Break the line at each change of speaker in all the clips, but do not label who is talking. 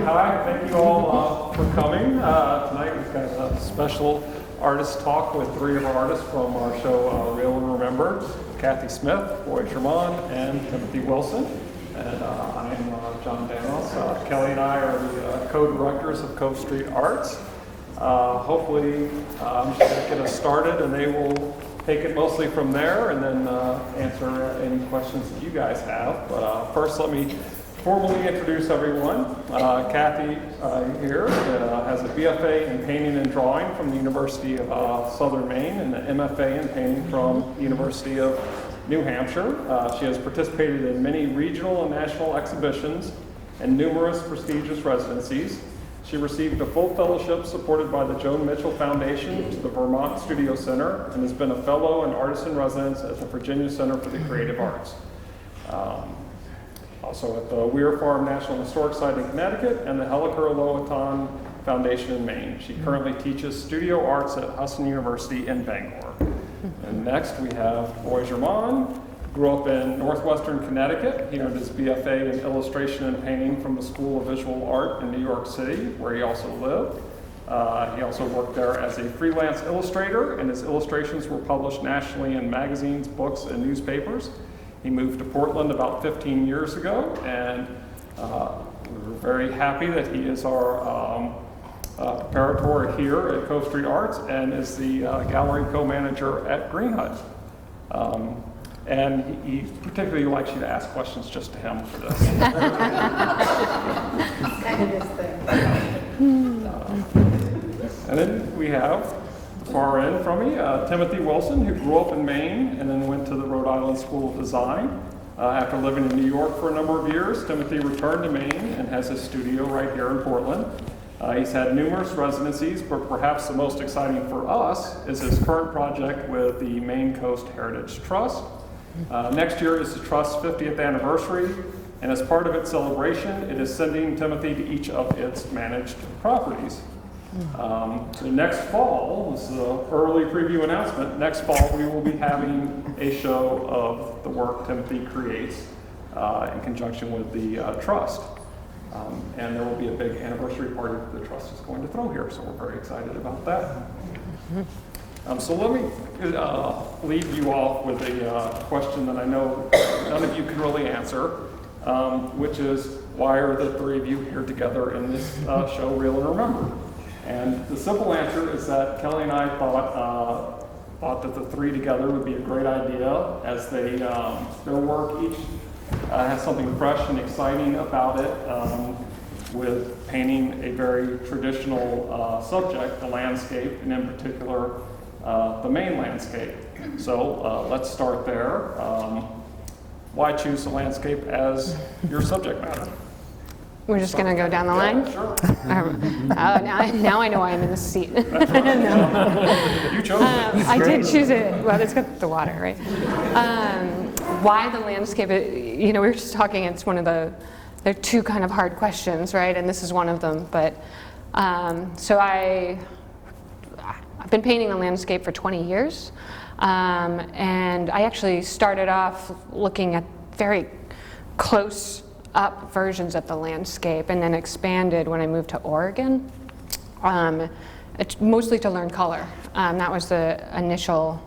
Hi, thank you all for coming. Tonight we've got a special artist talk with three of our artists from our show, Real and Remembered: Kathi Smith, Roy Germon, and Timothy Wilson. And I am John Danos. Kelly and I are the co-directors of Cove Street Arts. Hopefully, I'm just going to get us started, and they will take it mostly from there, and then answer any questions that you guys have. But first, let me formally introduce everyone. Kathi here has a BFA in painting and drawing from the University of Southern Maine and an MFA in painting from the University of New Hampshire. She has participated in many regional and national exhibitions and numerous prestigious residencies. She received a full fellowship supported by the Joan Mitchell Foundation to the Vermont Studio Center and has been a fellow and artist in residence at the Virginia Center for the Creative Arts. Also at the Weir Farm National Historic Site in Connecticut and the Helicur-Loewen Foundation in Maine. She currently teaches studio arts at Husson University in Bangor. And next we have Roy Germon. Grew up in northwestern Connecticut. He earned his BFA in illustration and painting from the School of Visual Art in New York City, where he also lived. He also worked there as a freelance illustrator, and his illustrations were published nationally in magazines, books, and newspapers. He moved to Portland about 15 years ago, and we're very happy that he is our preparator here at Cove Street Arts and is the gallery co-manager at Green Hut. And he particularly likes you to ask questions just to him for this.
Kind of his thing.
And then we have far end from me, Timothy Wilson, who grew up in Maine and then went to the Rhode Island School of Design. After living in New York for a number of years, Timothy returned to Maine and has his studio right here in Portland. He's had numerous residencies, but perhaps the most exciting for us is his current project with the Maine Coast Heritage Trust. Next year is the Trust's 50th anniversary, and as part of its celebration, it is sending Timothy to each of its managed properties. The next fall, this is an early preview announcement, next fall we will be having a show of the work Timothy creates in conjunction with the Trust. And there will be a big anniversary party that the Trust is going to throw here, so we're very excited about that. So let me leave you off with a question that I know none of you can really answer, which is, why are the three of you here together in this show, Real and Remembered? And the simple answer is that Kelly and I thought that the three together would be a great idea, as their work each has something fresh and exciting about it, with painting a very traditional subject, the landscape, and in particular, the Maine landscape. So let's start there. Why choose the landscape as your subject matter?
We're just going to go down the line?
Sure.
Now I know why I'm in this seat.
You chose it.
I did choose it. Well, it's got the water, right? Why the landscape? We were just talking, it's one of there are two kind of hard questions, right? And this is one of them. But so I've been painting the landscape for 20 years. And I actually started off looking at very close up versions of the landscape and then expanded when I moved to Oregon. It's mostly to learn color. That was the initial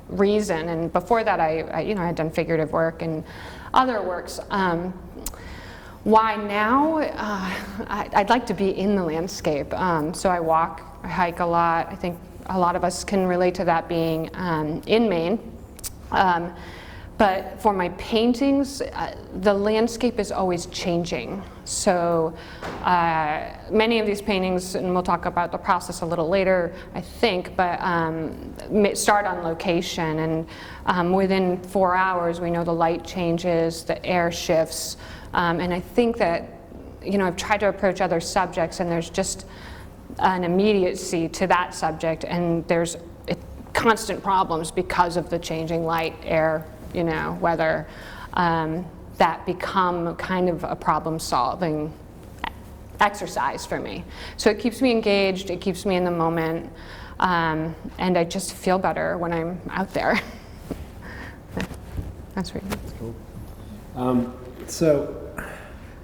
reason. And before that, I had done figurative work and other works. Why now? I'd like to be in the landscape. So I walk, I hike a lot. I think a lot of us can relate to that being in Maine. But for my paintings, the landscape is always changing. So many of these paintings, and we'll talk about the process a little later, I think, but start on location. And within 4 hours, we know the light changes, the air shifts. And I think that, I've tried to approach other subjects, and there's just an immediacy to that subject, and there's constant problems because of the changing light, air, weather, that become kind of a problem-solving exercise for me. So it keeps me engaged, it keeps me in the moment, and I just feel better when I'm out there. That's right.
That's cool. So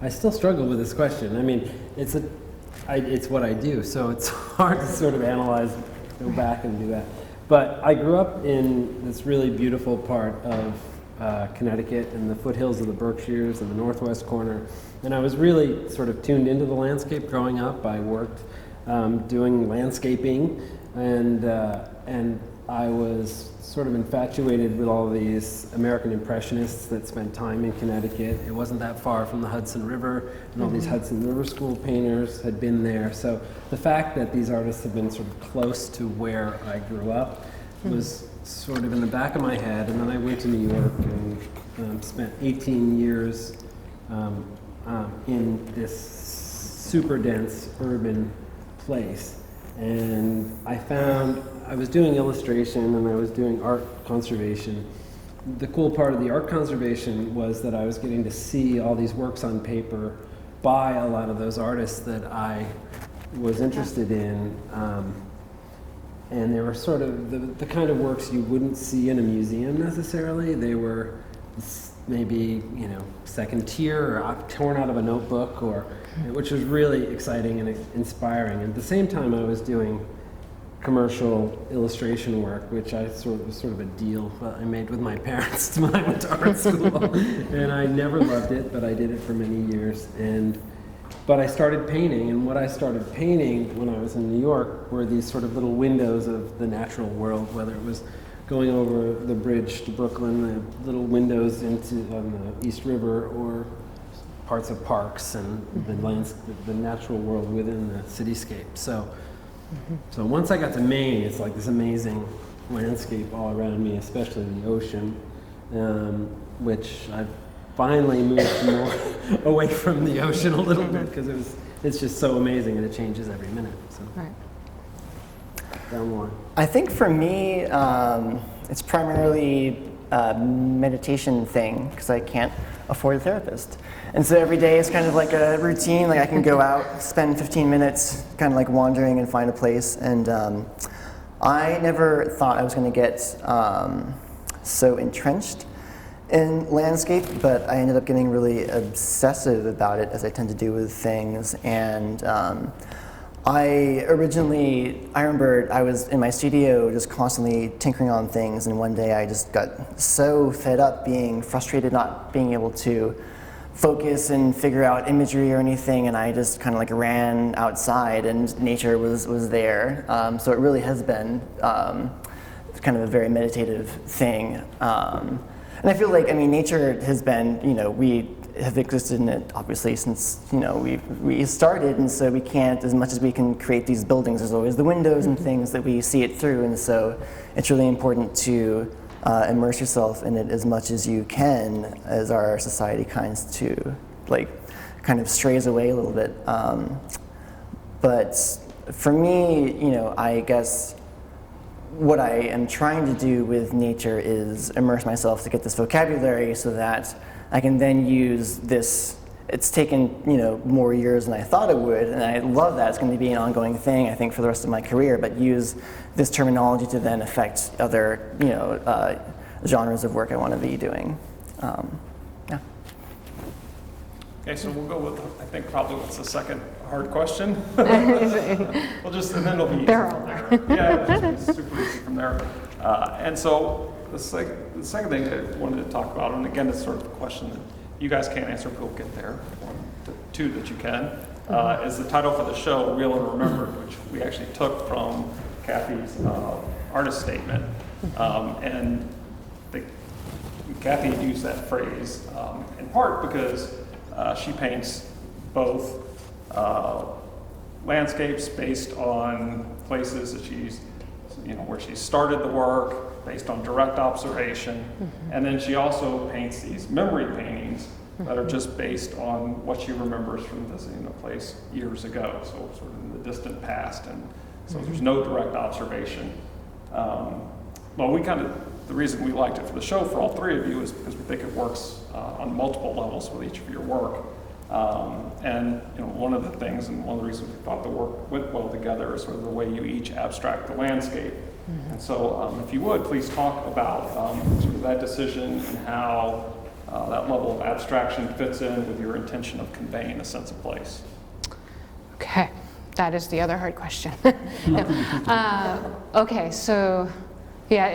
I still struggle with this question. I mean, it's what I do, so it's hard to sort of analyze, go back and do that. But I grew up in this really beautiful part of Connecticut in the foothills of the Berkshires and the northwest corner, and I was really sort of tuned into the landscape growing up. I worked doing landscaping, and I was sort of infatuated with all these American Impressionists that spent time in Connecticut. It wasn't that far from the Hudson River, and all these Hudson River School painters had been there. So the fact that these artists have been sort of close to where I grew up was sort of in the back of my head. And then I went to New York and spent 18 years in this super dense urban place. And I was doing illustration and I was doing art conservation. The cool part of the art conservation was that I was getting to see all these works on paper by a lot of those artists that I was interested in. And they were sort of the kind of works you wouldn't see in a museum necessarily. They were maybe, second tier or torn out of a notebook, which was really exciting and inspiring. And at the same time, I was doing commercial illustration work, which was sort of a deal I made with my parents when I went to art school. And I never loved it, but I did it for many years. But I started painting, and what I started painting when I was in New York were these sort of little windows of the natural world, whether it was going over the bridge to Brooklyn, the little windows on the East River, or parts of parks and the natural world within the cityscape. So once I got to Maine, it's like this amazing landscape all around me, especially the ocean, which I've finally moved more away from the ocean a little bit because it's just so amazing and it changes every minute. So.
Right.
Down the line.
I think for me, it's primarily a meditation thing because I can't afford a therapist. And so every day is kind of like a routine. Like I can go out, spend 15 minutes kind of like wandering and find a place. And I never thought I was going to get so entrenched in landscape, but I ended up getting really obsessive about it, as I tend to do with things. And I remember I was in my studio just constantly tinkering on things, and one day I just got so fed up being frustrated not being able to focus and figure out imagery or anything, and I just kind of like ran outside and nature was there. So it really has been kind of a very meditative thing. And I feel like, nature has been, we have existed in it obviously since, we started, and so we can't, as much as we can create these buildings, there's always the windows and things that we see it through, and so it's really important to immerse yourself in it as much as you can, as our society kind of strays away a little bit. But for me, I guess what I am trying to do with nature is immerse myself to get this vocabulary so that I can then use this. It's taken more years than I thought it would, and I love that. It's going to be an ongoing thing, I think, for the rest of my career, but use this terminology to then affect other genres of work I want to be doing. Yeah.
Okay, so we'll go with, I think, probably what's the second hard question. And then it'll be easy from there. Yeah, it's super easy from there. And so the second thing I wanted to talk about, and again, it's sort of a question that you guys can't answer, but we'll get there. Two that you can, is the title for the show, Real and Remembered, which we actually took from Kathi's artist statement. And Kathi used that phrase in part because she paints both landscapes based on places that she's, where she started the work, based on direct observation, and then she also paints these memory paintings that are just based on what she remembers from visiting a place years ago, so sort of in the distant past, and so there's no direct observation. The reason we liked it for the show for all three of you is because we think it works on multiple levels with each of your work. And one of the things, and one of the reasons we thought the work went well together, is sort of the way you each abstract the landscape. And so, if you would, please talk about sort of that decision and how that level of abstraction fits in with your intention of conveying a sense of place.
Okay, that is the other hard question. Okay, so yeah,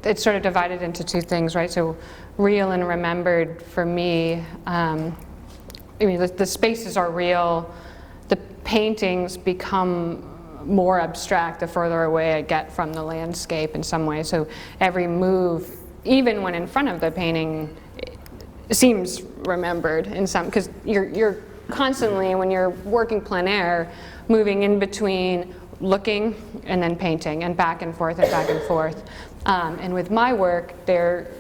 it's sort of divided into two things, right? So real and remembered for me, I mean, the spaces are real. The paintings become more abstract the further away I get from the landscape in some way. So every move, even when in front of the painting, seems remembered in some, because you're constantly, when you're working plein air, moving in between looking and then painting and back and forth and back and forth. And with my work, there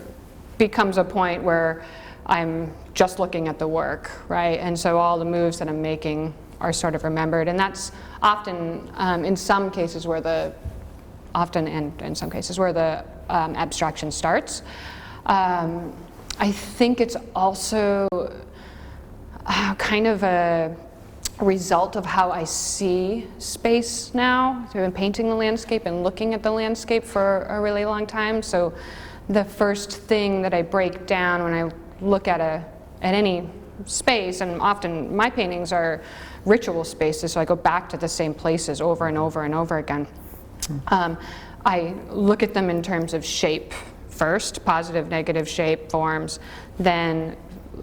becomes a point where I'm just looking at the work, right? And so all the moves that I'm making are sort of remembered. And that's often, in some cases where the, often and in some cases where the abstraction starts. I think it's also kind of a result of how I see space now. So I've been painting the landscape and looking at the landscape for a really long time. So the first thing that I break down when I look at any space, and often my paintings are ritual spaces, so I go back to the same places over and over and over again. I look at them in terms of shape first, positive, negative shape, forms, then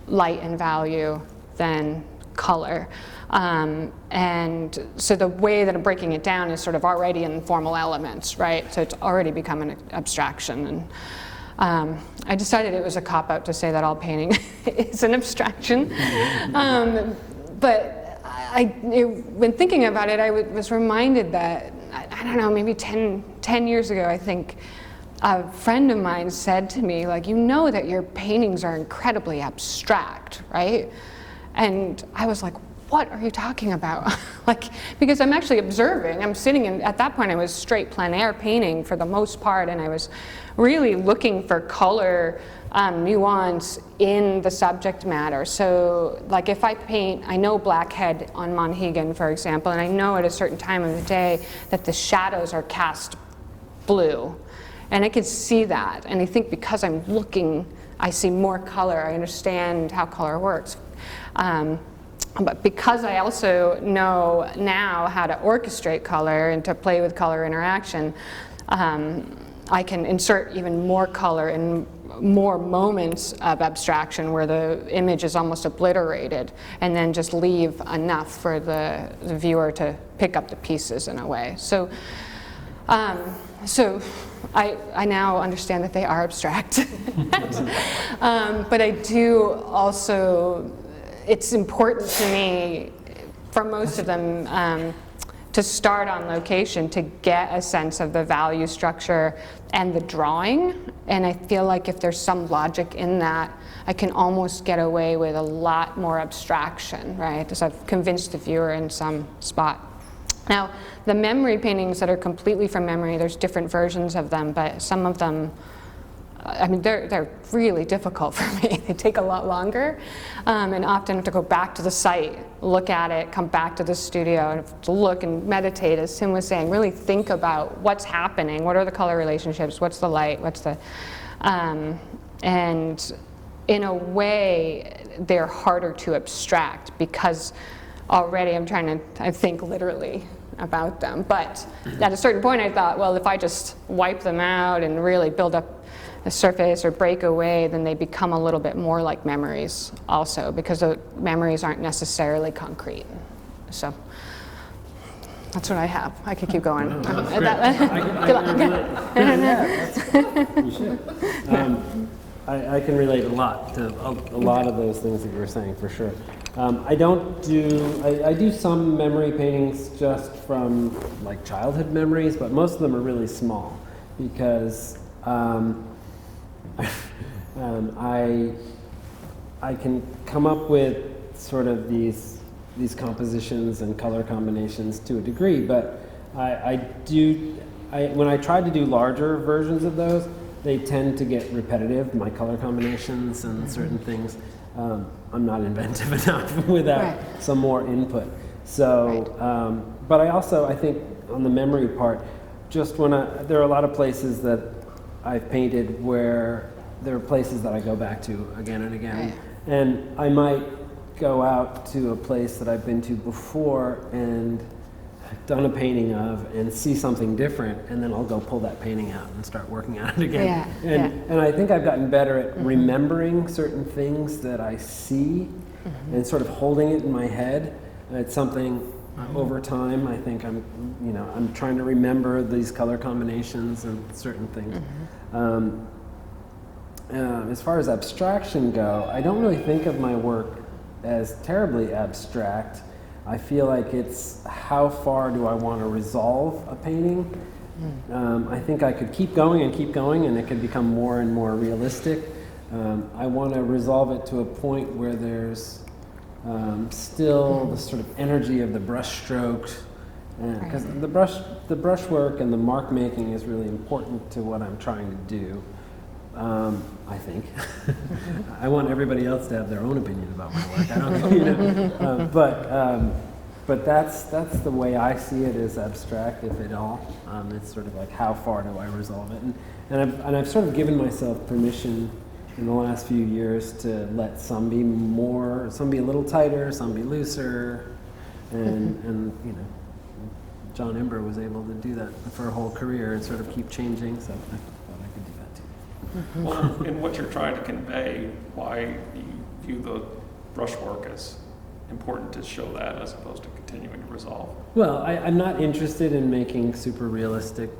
light and value, then color. And so the way that I'm breaking it down is sort of already in formal elements, right? So it's already become an abstraction. And I decided it was a cop-out to say that all painting is an abstraction. But when thinking about it, I was reminded that, I don't know, maybe 10 years ago, I think, a friend of mine said to me, like, you know that your paintings are incredibly abstract, right? And I was like, what are you talking about? Like, because I'm actually observing. I'm sitting in, at that point I was straight plein air painting for the most part, and I was really looking for color, nuance in the subject matter. So like if I paint, I know Blackhead on Monhegan, for example, and I know at a certain time of the day that the shadows are cast blue. And I could see that, and I think because I'm looking, I see more color, I understand how color works. But because I also know now how to orchestrate color and to play with color interaction, I can insert even more color in more moments of abstraction where the image is almost obliterated, and then just leave enough for the viewer to pick up the pieces in a way. So I now understand that they are abstract. But I do also, it's important to me, for most of them, to start on location to get a sense of the value structure and the drawing. And I feel like if there's some logic in that, I can almost get away with a lot more abstraction, right? Because I've convinced the viewer in some spot. Now, the memory paintings that are completely from memory, there's different versions of them, but some of them, I mean, they're really difficult for me. They take a lot longer, and often have to go back to the site, look at it, come back to the studio, and have to look and meditate, as Tim was saying, really think about what's happening, what are the color relationships, what's the light, what's the, and in a way, they're harder to abstract because already I'm trying to, I think literally about them. But at a certain point I thought, well, if I just wipe them out and really build up a surface or break away, then they become a little bit more like memories also, because the memories aren't necessarily concrete. So that's what I have. I could keep going.
I can relate a lot to a lot of those things that you were saying, for sure. I do some memory paintings just from like childhood memories, but most of them are really small because I can come up with sort of these compositions and color combinations to a degree, but when I try to do larger versions of those, they tend to get repetitive, my color combinations and certain things. I'm not inventive enough without some more input. So, but I think on the memory part, just there are a lot of places that I've painted where there are places that I go back to again and again. And I might go out to a place that I've been to before and done a painting of and see something different, and then I'll go pull that painting out and start working on it again. And I think I've gotten better at remembering certain things that I see and sort of holding it in my head. It's something over time, I think I'm trying to remember these color combinations and certain things. As far as abstraction go, I don't really think of my work as terribly abstract. I feel like it's how far do I want to resolve a painting. I think I could keep going and it could become more and more realistic. I want to resolve it to a point where there's still the sort of energy of the brush strokes, because the brushwork and the mark making is really important to what I'm trying to do. I think. I want everybody else to have their own opinion about my work. I don't, but that's the way I see it as abstract, if at all. It's sort of like how far do I resolve it, and I've sort of given myself permission in the last few years to let some be a little tighter, some be looser, and John Ember was able to do that for a whole career and sort of keep changing. So I thought I could do that too.
Well, in what you're trying to convey, why do you view the brushwork as important to show that as opposed to continuing to resolve?
Well, I'm not interested in making super realistic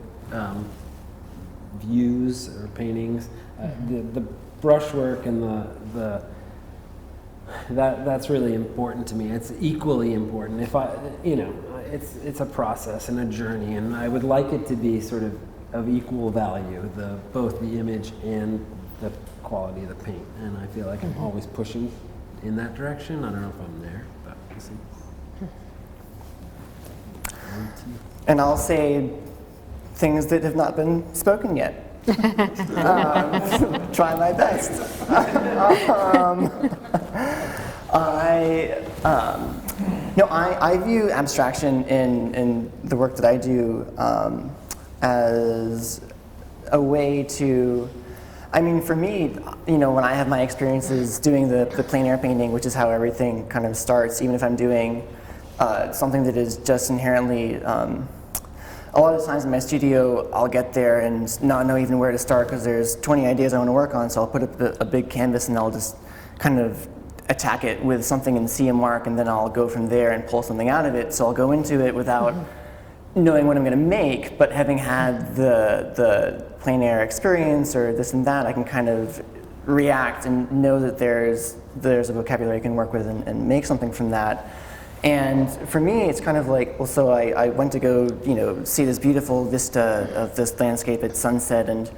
views or paintings. The brushwork and that's really important to me. It's equally important. If it's a process and a journey, and I would like it to be sort of equal value, both the image and the quality of the paint. And I feel like I'm always pushing in that direction. I don't know if I'm there, but we'll see.
And I'll say things that have not been spoken yet. Try my best. I view abstraction in the work that I do as a way to, for me, when I have my experiences doing the plein air painting, which is how everything kind of starts, even if I'm doing something that is just inherently, a lot of times in my studio, I'll get there and not know even where to start because there's 20 ideas I want to work on, so I'll put up a big canvas and I'll just kind of attack it with something and see a mark, and then I'll go from there and pull something out of it. So I'll go into it without knowing what I'm going to make, but having had the plein air experience or this and that, I can kind of react and know that there's a vocabulary I can work with and make something from that. And for me, it's kind of like, well, so I went to go, see this beautiful vista of this landscape at sunset, and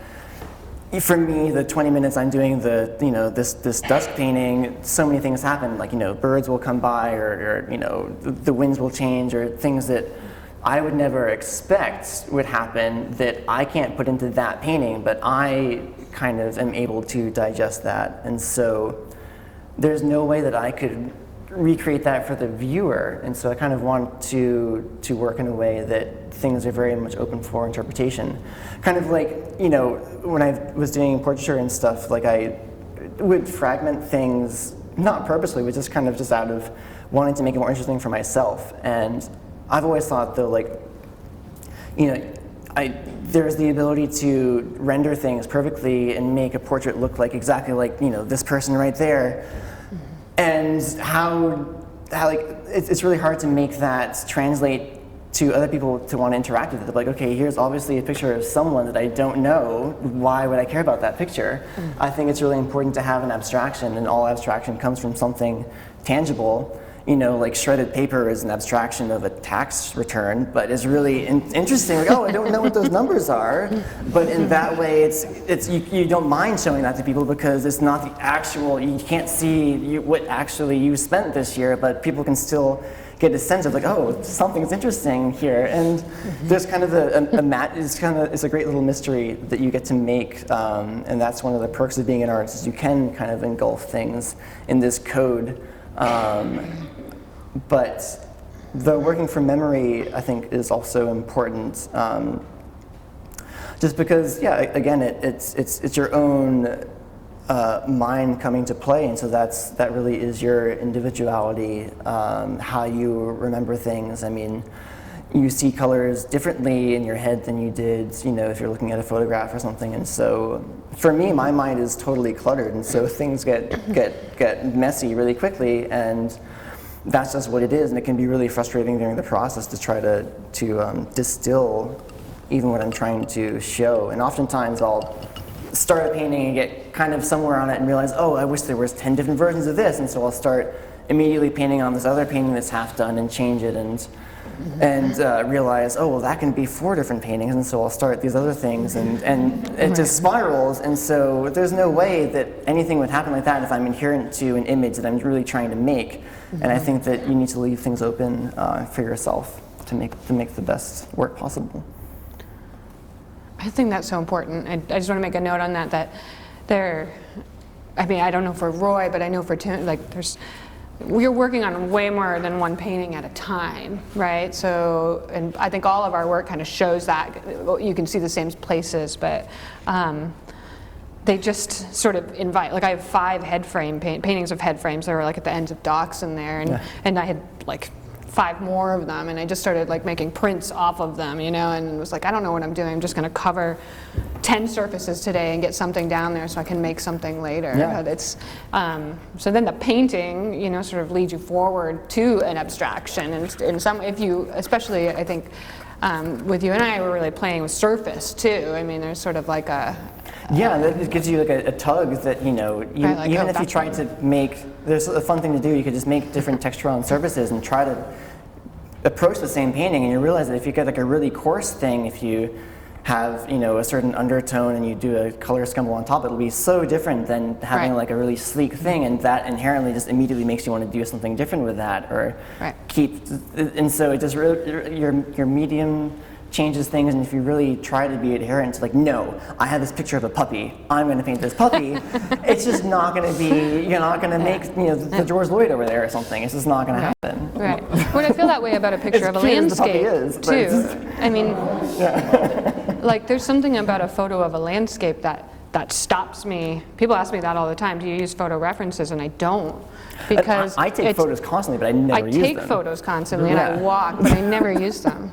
for me, the 20 minutes I'm doing this dusk painting, so many things happen, like, birds will come by, or the winds will change, or things that I would never expect would happen that I can't put into that painting, but I kind of am able to digest that. And so there's no way that I could recreate that for the viewer, and so I kind of want to work in a way that things are very much open for interpretation. Kind of like, when I was doing portraiture and stuff, like I would fragment things, not purposely, but just kind of just out of wanting to make it more interesting for myself. And I've always thought, though, like, there's the ability to render things perfectly and make a portrait look like exactly like, this person right there. And how like, it's really hard to make that translate to other people to want to interact with it. They're like, okay, here's obviously a picture of someone that I don't know. Why would I care about that picture? I think it's really important to have an abstraction, and all abstraction comes from something tangible. Like shredded paper is an abstraction of a tax return, but it's really interesting. Like, oh, I don't know what those numbers are, but in that way, it's you don't mind showing that to people because it's not the actual. You can't see what actually you spent this year, but people can still get a sense of like, oh, something's interesting here. And there's kind of it's a great little mystery that you get to make, and that's one of the perks of being an artist is you can kind of engulf things in this code. But the working from memory, I think, is also important. Just because, yeah, again, it's your own mind coming to play, and so that really is your individuality, how you remember things. I mean, you see colors differently in your head than you did, if you're looking at a photograph or something. And so, for me, my mind is totally cluttered, and so things get messy really quickly, and that's just what it is. And it can be really frustrating during the process to try to distill even what I'm trying to show. And oftentimes, I'll start a painting and get kind of somewhere on it and realize, oh, I wish there was 10 different versions of this, and so I'll start immediately painting on this other painting that's half done and change it and realize, oh, well, that can be 4 different paintings, and so I'll start these other things, and it just spirals. And so there's no way that anything would happen like that if I'm adherent to an image that I'm really trying to make. And I think that you need to leave things open for yourself to make the best work possible.
I think that's so important. I just want to make a note on that I don't know for Roy, but I know for Tim, we're working on way more than one painting at a time, right? So, and I think all of our work kind of shows that. You can see the same places, but they just sort of invite, I have 5 head frame paintings of head frames that are at the ends of docks in there, and I had 5 more of them, and I just started making prints off of them, and was I don't know what I'm doing. I'm just going to cover 10 surfaces today and get something down there so I can make something later.
Yeah.
It's so then the painting, sort of leads you forward to an abstraction, and especially I think with you and I, we're really playing with surface too. I mean, there's sort of
it gives you a tug that even if you try to make, there's a fun thing to do. You could just make different texture on surfaces and try to approach the same painting, and you realize that if you get a really coarse thing, if you have a certain undertone and you do a color scumble on top, it'll be so different than having a really sleek thing, and that inherently just immediately makes you want to do something different with that, or and so it just your medium changes things. And if you really try to be adherent to no, I have this picture of a puppy, I'm going to paint this puppy, it's just not going to be, you're not going to make the George Lloyd over there or something. It's just not going to happen.
Right. Well, I feel that way about a picture of a landscape too. I mean, there's something about a photo of a landscape that stops me. People ask me that all the time. Do you use photo references? And I don't, because
I take photos constantly, but I never use them. I take
photos constantly, and I walk, but I never use them.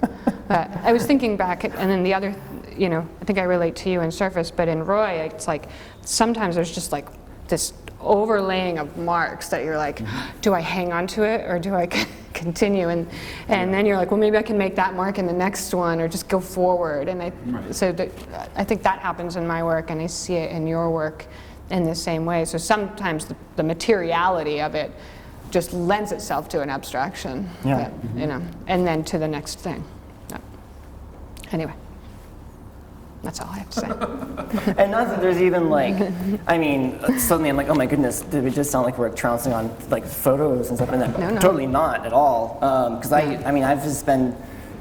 But I was thinking back, and then the other, I think I relate to you in surface, but in Roy, it's sometimes there's just this overlaying of marks that you're do I hang on to it or do I continue? And then you're well, maybe I can make that mark in the next one, or just go forward. And I think that happens in my work, and I see it in your work in the same way. So sometimes the materiality of it just lends itself to an abstraction, and then to the next thing. Anyway, that's all I have to say.
And not that there's even suddenly I'm oh my goodness, did it just sound like we're trouncing on photos and stuff? And then
No.
Totally not at all. Because I've just been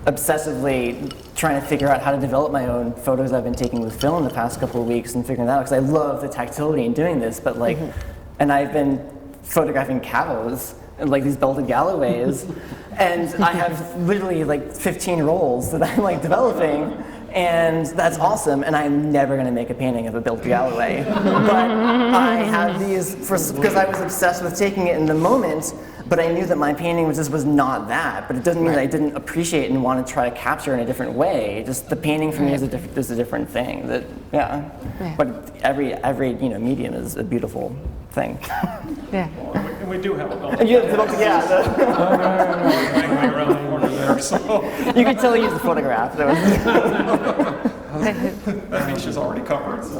obsessively trying to figure out how to develop my own photos I've been taking with film the past couple of weeks, and figuring that out, because I love the tactility in doing this. But and I've been photographing cows, these belted Galloways, and I have literally 15 rolls that I'm developing, and that's awesome. And I'm never going to make a painting of a belted Galloway, but I have these because I was obsessed with taking it in the moment. But I knew that my painting was not that. But it doesn't mean that I didn't appreciate and want to try to capture in a different way. Just the painting for me is a different thing. But every medium is a beautiful thing.
Well, and we do have a belt.
You have the belted,
Around the corner there, so.
You can tell he used the photograph.
I mean, she's already covered. So.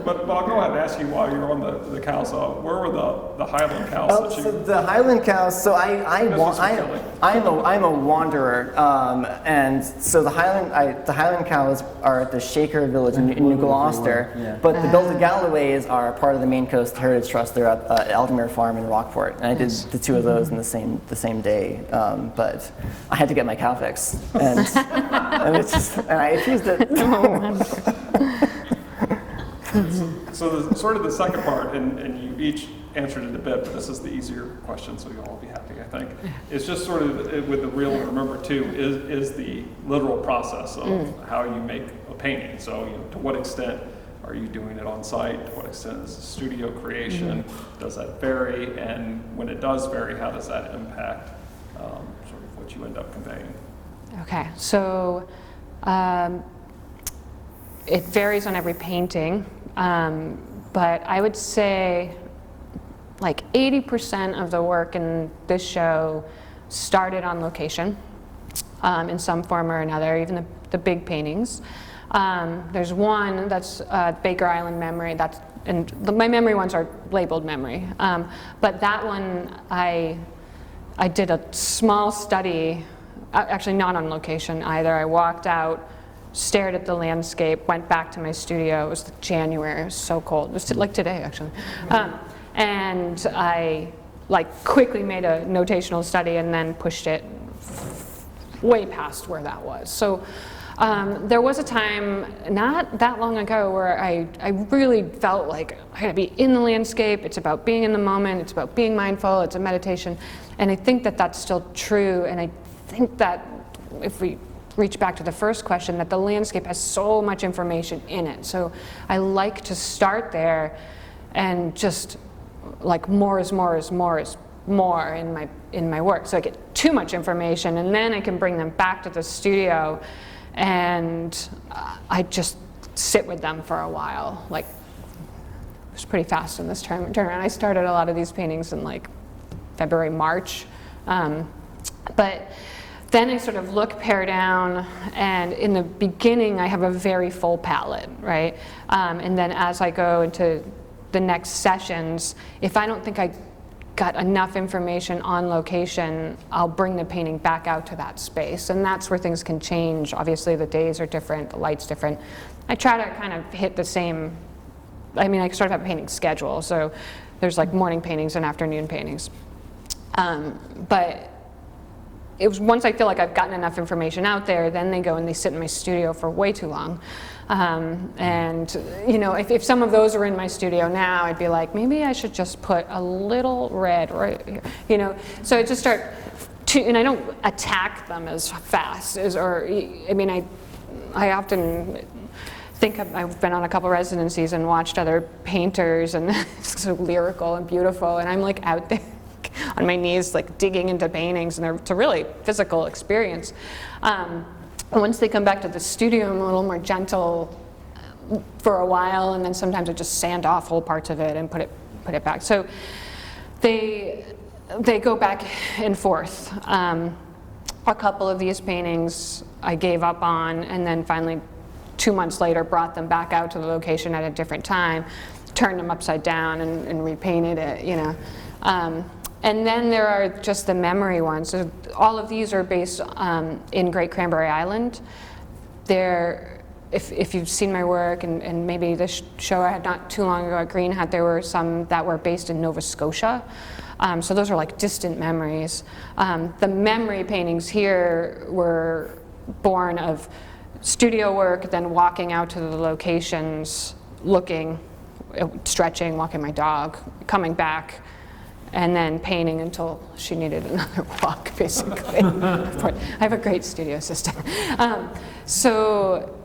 But I'll go ahead and ask you while you're on the cows. Where were the Highland cows?
So the Highland cows. So I'm a wanderer, and so the Highland cows are at the Shaker village in New Gloucester. But the belted Galloways are part of the Maine Coast Heritage Trust. They're at Aldermere Farm in Rockport, and I did the 2 of those in the same day. But I had to get my cow fix, and I accused it.
So the second part, and you each answered it a bit, but this is the easier question, so you'll all be happy, I think. It's just sort of with the real remember too is the literal process of how you make a painting. So to what extent Are you doing it on site? To what extent is it studio creation? Does that vary? And when it does vary, how does that impact sort of what you end up conveying?
Okay, so it varies on every painting, but I would say like 80% of the work in this show started on location in some form or another, even the big paintings. There's one that's Baker Island Memory, and my memory ones are labeled memory, but that one I did a small study, actually not on location either. I walked out, stared at the landscape, went back to my studio. It was January, it was so cold. It was like today, actually. And I quickly made a notational study and then pushed it way past where that was. So there was a time not that long ago where I really felt like I gotta be in the landscape. It's about being in the moment. It's about being mindful. It's a meditation. And I think that that's still true. And I think that if we reach back to the first question, that the landscape has so much information in it. So I like to start there and just like more is more is more is more in my work. So I get too much information, and then I can bring them back to the studio, and I just sit with them for a while. Like, it was pretty fast in this turnaround. I started a lot of these paintings in like February, March, but then I sort of look, pare down, and in the beginning I have a very full palette, right? And then as I go into the next sessions, if I don't think I got enough information on location, I'll bring the painting back out to that space. And that's where things can change. Obviously the days are different, the light's different. I try to kind of hit the same, I mean, I sort of have a painting schedule, so there's like morning paintings and afternoon paintings. But it was once I feel like I've gotten enough information out there, then they go and they sit in my studio for way too long. And you know, if some of those are in my studio now, I'd be like, maybe I should just put a little red right here, you know. So I just start to, and I don't attack them as fast as, or I mean, I often think I've been on a couple residencies and watched other painters, and it's so lyrical and beautiful, and I'm like out there on my knees, like digging into paintings, and it's a really physical experience. Once they come back to the studio, I'm a little more gentle for a while, and then sometimes I just sand off whole parts of it and put it back. So they go back and forth. A couple of these paintings I gave up on, and then finally 2 months later brought them back out to the location at a different time, turned them upside down and repainted it, you know. And then there are just the memory ones. So all of these are based in Great Cranberry Island. If you've seen my work, and maybe this show I had not too long ago at Green Hat, there were some that were based in Nova Scotia. So those are like distant memories. The memory paintings here were born of studio work, then walking out to the locations, looking, stretching, walking my dog, coming back, and then painting until she needed another walk, basically. I have a great studio assistant. So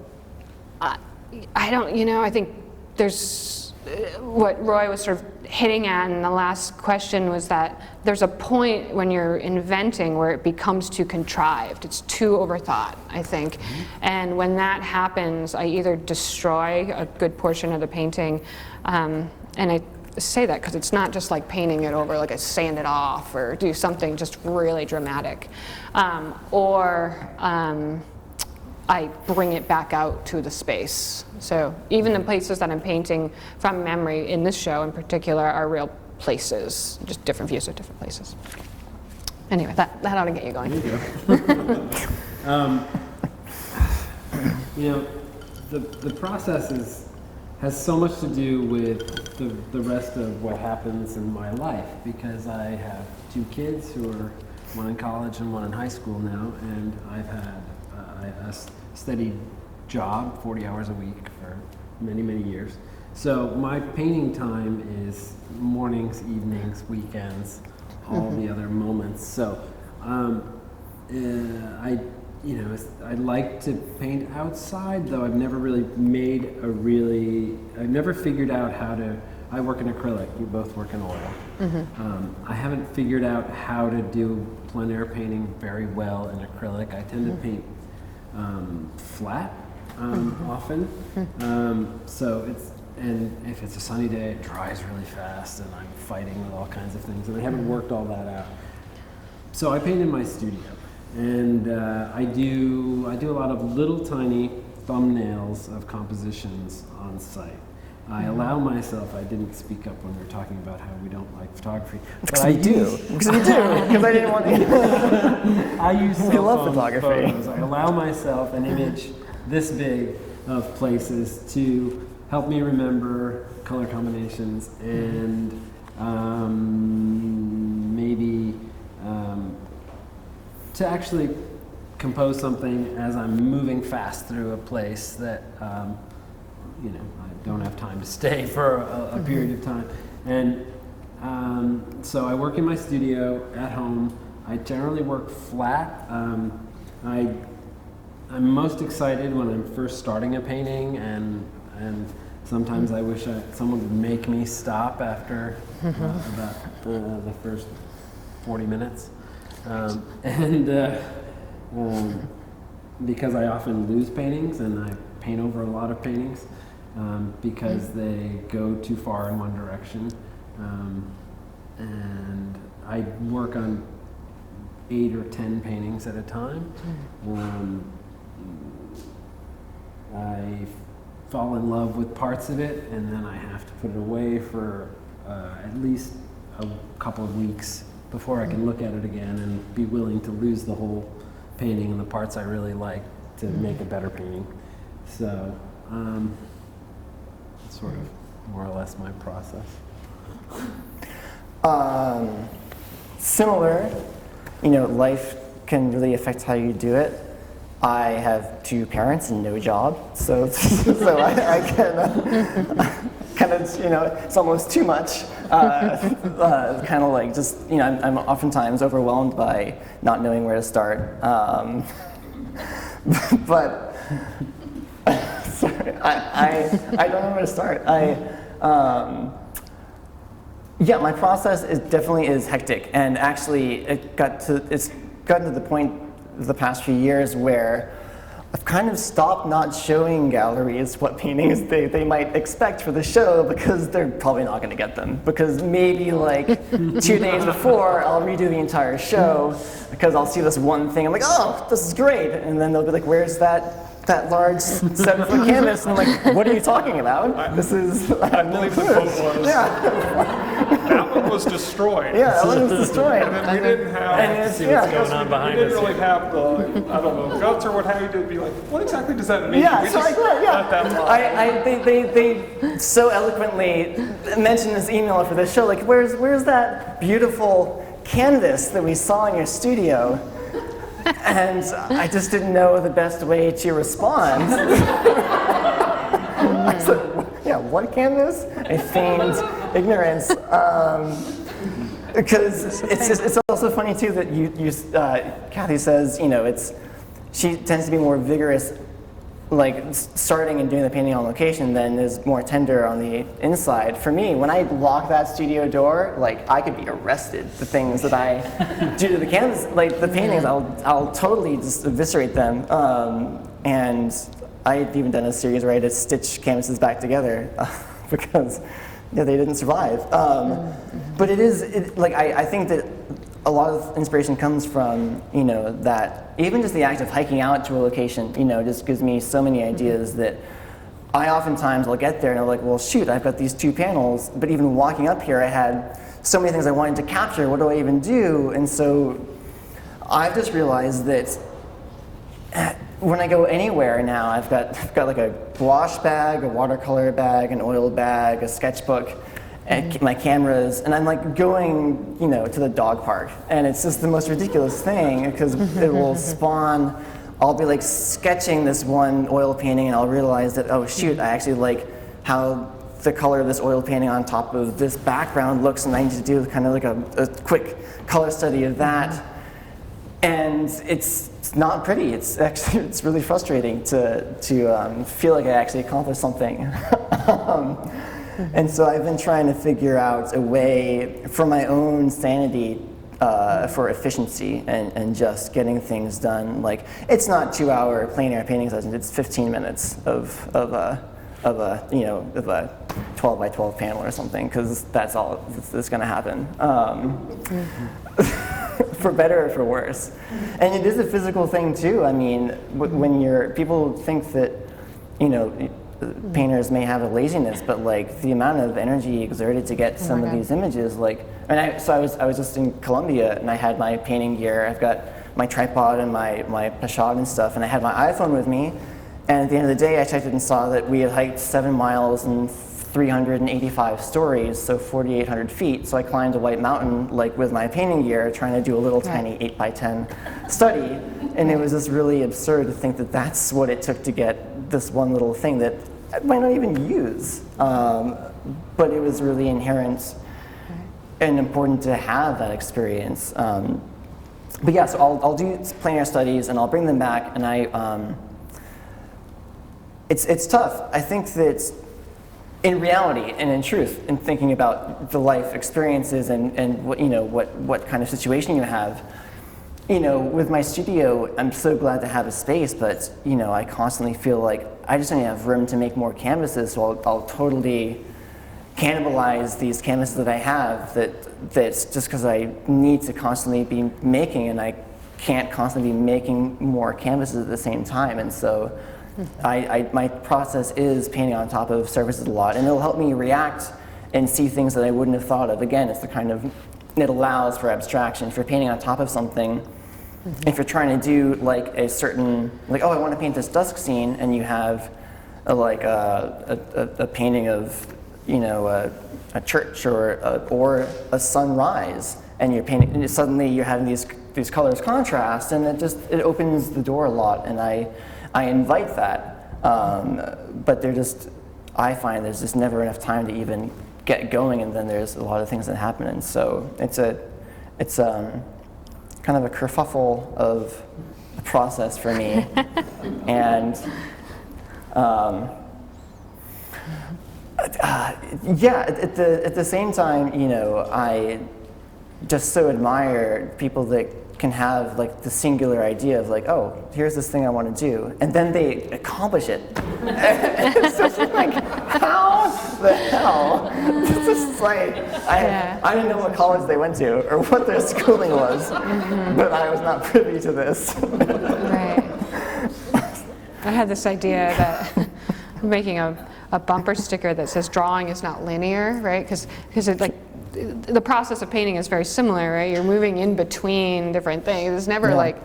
I don't, you know, I think there's, what Roy was sort of hitting at in the last question was that there's a point when you're inventing where it becomes too contrived. It's too overthought, I think. And when that happens, I either destroy a good portion of the painting, and I say that because it's not just like painting it over, like I sand it off or do something just really dramatic, or I bring it back out to the space. So even the places that I'm painting from memory in this show in particular are real places, just different views of different places. Anyway, that ought to get you going.
You know, the process has so much to do with the rest of what happens in my life, because I have 2 kids who are one in college and one in high school now, and I've had a steady job, 40 hours a week for many, many years. So my painting time is mornings, evenings, weekends, all the other moments. So I I like to paint outside, though I've never really I've never figured out how to, I work in acrylic, you both work in oil. I haven't figured out how to do plein air painting very well in acrylic. I tend to paint flat often. And if it's a sunny day, it dries really fast, and I'm fighting with all kinds of things, and I haven't worked all that out. So I paint in my studio, and I do a lot of little tiny thumbnails of compositions on site. I allow myself, I didn't speak up when we were talking about how we don't like photography.
Because we do. Because I didn't want to.
I use
We love photography.
photos. I allow myself an image this big of places to help me remember color combinations and maybe to actually compose something as I'm moving fast through a place that I don't have time to stay for a period of time. And so I work in my studio at home. I generally work flat. I'm most excited when I'm first starting a painting, and sometimes I wish someone would make me stop after about the first 40 minutes. Because I often lose paintings, and I paint over a lot of paintings because they go too far in one direction. And I work on 8 or 10 paintings at a time. I fall in love with parts of it, and then I have to put it away for at least a couple of weeks before I can look at it again and be willing to lose the whole painting and the parts I really like to make a better painting. So that's sort of more or less my process.
Similar, life can really affect how you do it. I have 2 parents and no job, so I can it's almost too much. Kind of like just I'm oftentimes overwhelmed by not knowing where to start. But sorry, I don't know where to start. My process definitely is hectic, and actually it's gotten to the point the past few years where I've kind of stopped not showing galleries what paintings they might expect for the show, because they're probably not going to get them. Because maybe like 2 days before, I'll redo the entire show because I'll see this one thing. I'm like, oh, this is great. And then they'll be like, where's that large 7-foot canvas? And I'm like, what are you talking about?
I believe the quote was, that one was destroyed.
Yeah, that one was destroyed.
And then we didn't have,
See what's going on behind
we
us.
didn't really have the, I don't know, guts or what have you to be like, what exactly does that mean?
Yeah,
We
so
just
let that
line.
they so eloquently mentioned this email for this show, like, where's that beautiful canvas that we saw in your studio? And I just didn't know the best way to respond. I said, what canvas? I feigned ignorance. Because it's also funny too that Kathi says, she tends to be more vigorous, like starting and doing the painting on location, than is more tender on the inside. For me, when I lock that studio door, like I could be arrested. The things that I do to the canvas, like the paintings, I'll totally just eviscerate them. And I've even done a series where I had to stitch canvases back together because they didn't survive. But I think that a lot of inspiration comes from, that even just the act of hiking out to a location, just gives me so many ideas that I oftentimes will get there and I'm like, well, shoot, I've got these 2 panels, but even walking up here, I had so many things I wanted to capture. What do I even do? And so I've just realized that when I go anywhere now, I've got like a gouache bag, a watercolor bag, an oil bag, a sketchbook, and my cameras, and I'm like going, to the dog park, and it's just the most ridiculous thing because it will spawn. I'll be like sketching this one oil painting, and I'll realize that, oh shoot, I actually like how the color of this oil painting on top of this background looks, and I need to do kind of like a quick color study of that. And it's it's not pretty. It's actually it's really frustrating to feel like I actually accomplished something. And so I've been trying to figure out a way for my own sanity, for efficiency and just getting things done. Like, it's not 2-hour plein air painting sessions. It's 15 minutes of a 12 by 12 panel or something, because that's all that's going to happen. For better or for worse. And it is a physical thing too. I mean, when people think that, painters may have a laziness, but like the amount of energy exerted to get some of these images, like, I was just in Colombia and I had my painting gear. I've got my tripod and my pashad and stuff, and I had my iPhone with me. And at the end of the day, I checked it and saw that we had hiked 7 miles and 385 stories, so 4,800 feet. So I climbed a white mountain, like with my painting gear, trying to do a little tiny 8x10 study. And it was just really absurd to think that that's what it took to get this one little thing that I might not even use. But it was really inherent and important to have that experience. But yeah, so I'll do plein air studies and I'll bring them back, and it's tough. I think that in reality and in truth, in thinking about the life experiences and what kind of situation you have, with my studio, I'm so glad to have a space, but I constantly feel like I just don't have room to make more canvases, so I'll totally cannibalize these canvases that I have. That's just because I need to constantly be making, and I can't constantly be making more canvases at the same time, and so. My process is painting on top of surfaces a lot, and it'll help me react and see things that I wouldn't have thought of. Again, it's it allows for abstraction. If you're painting on top of something, if you're trying to do like a certain, like, oh, I want to paint this dusk scene, and you have a painting of, a church or a sunrise, and you're painting, and suddenly you're having these colors contrast, and it opens the door a lot, and I invite that, but I find there's just never enough time to even get going, and then there's a lot of things that happen, and so it's kind of a kerfuffle of a process for me, and at the same time, I just so admire people that can have like the singular idea of like, oh, here's this thing I want to do, and then they accomplish it. It's just like, how the hell? This is like, I didn't know what college they went to or what their schooling was, but I was not privy to this.
Right. I had this idea that making a bumper sticker that says drawing is not linear, right? Because it like. The process of painting is very similar, right? You're moving in between different things. It's never like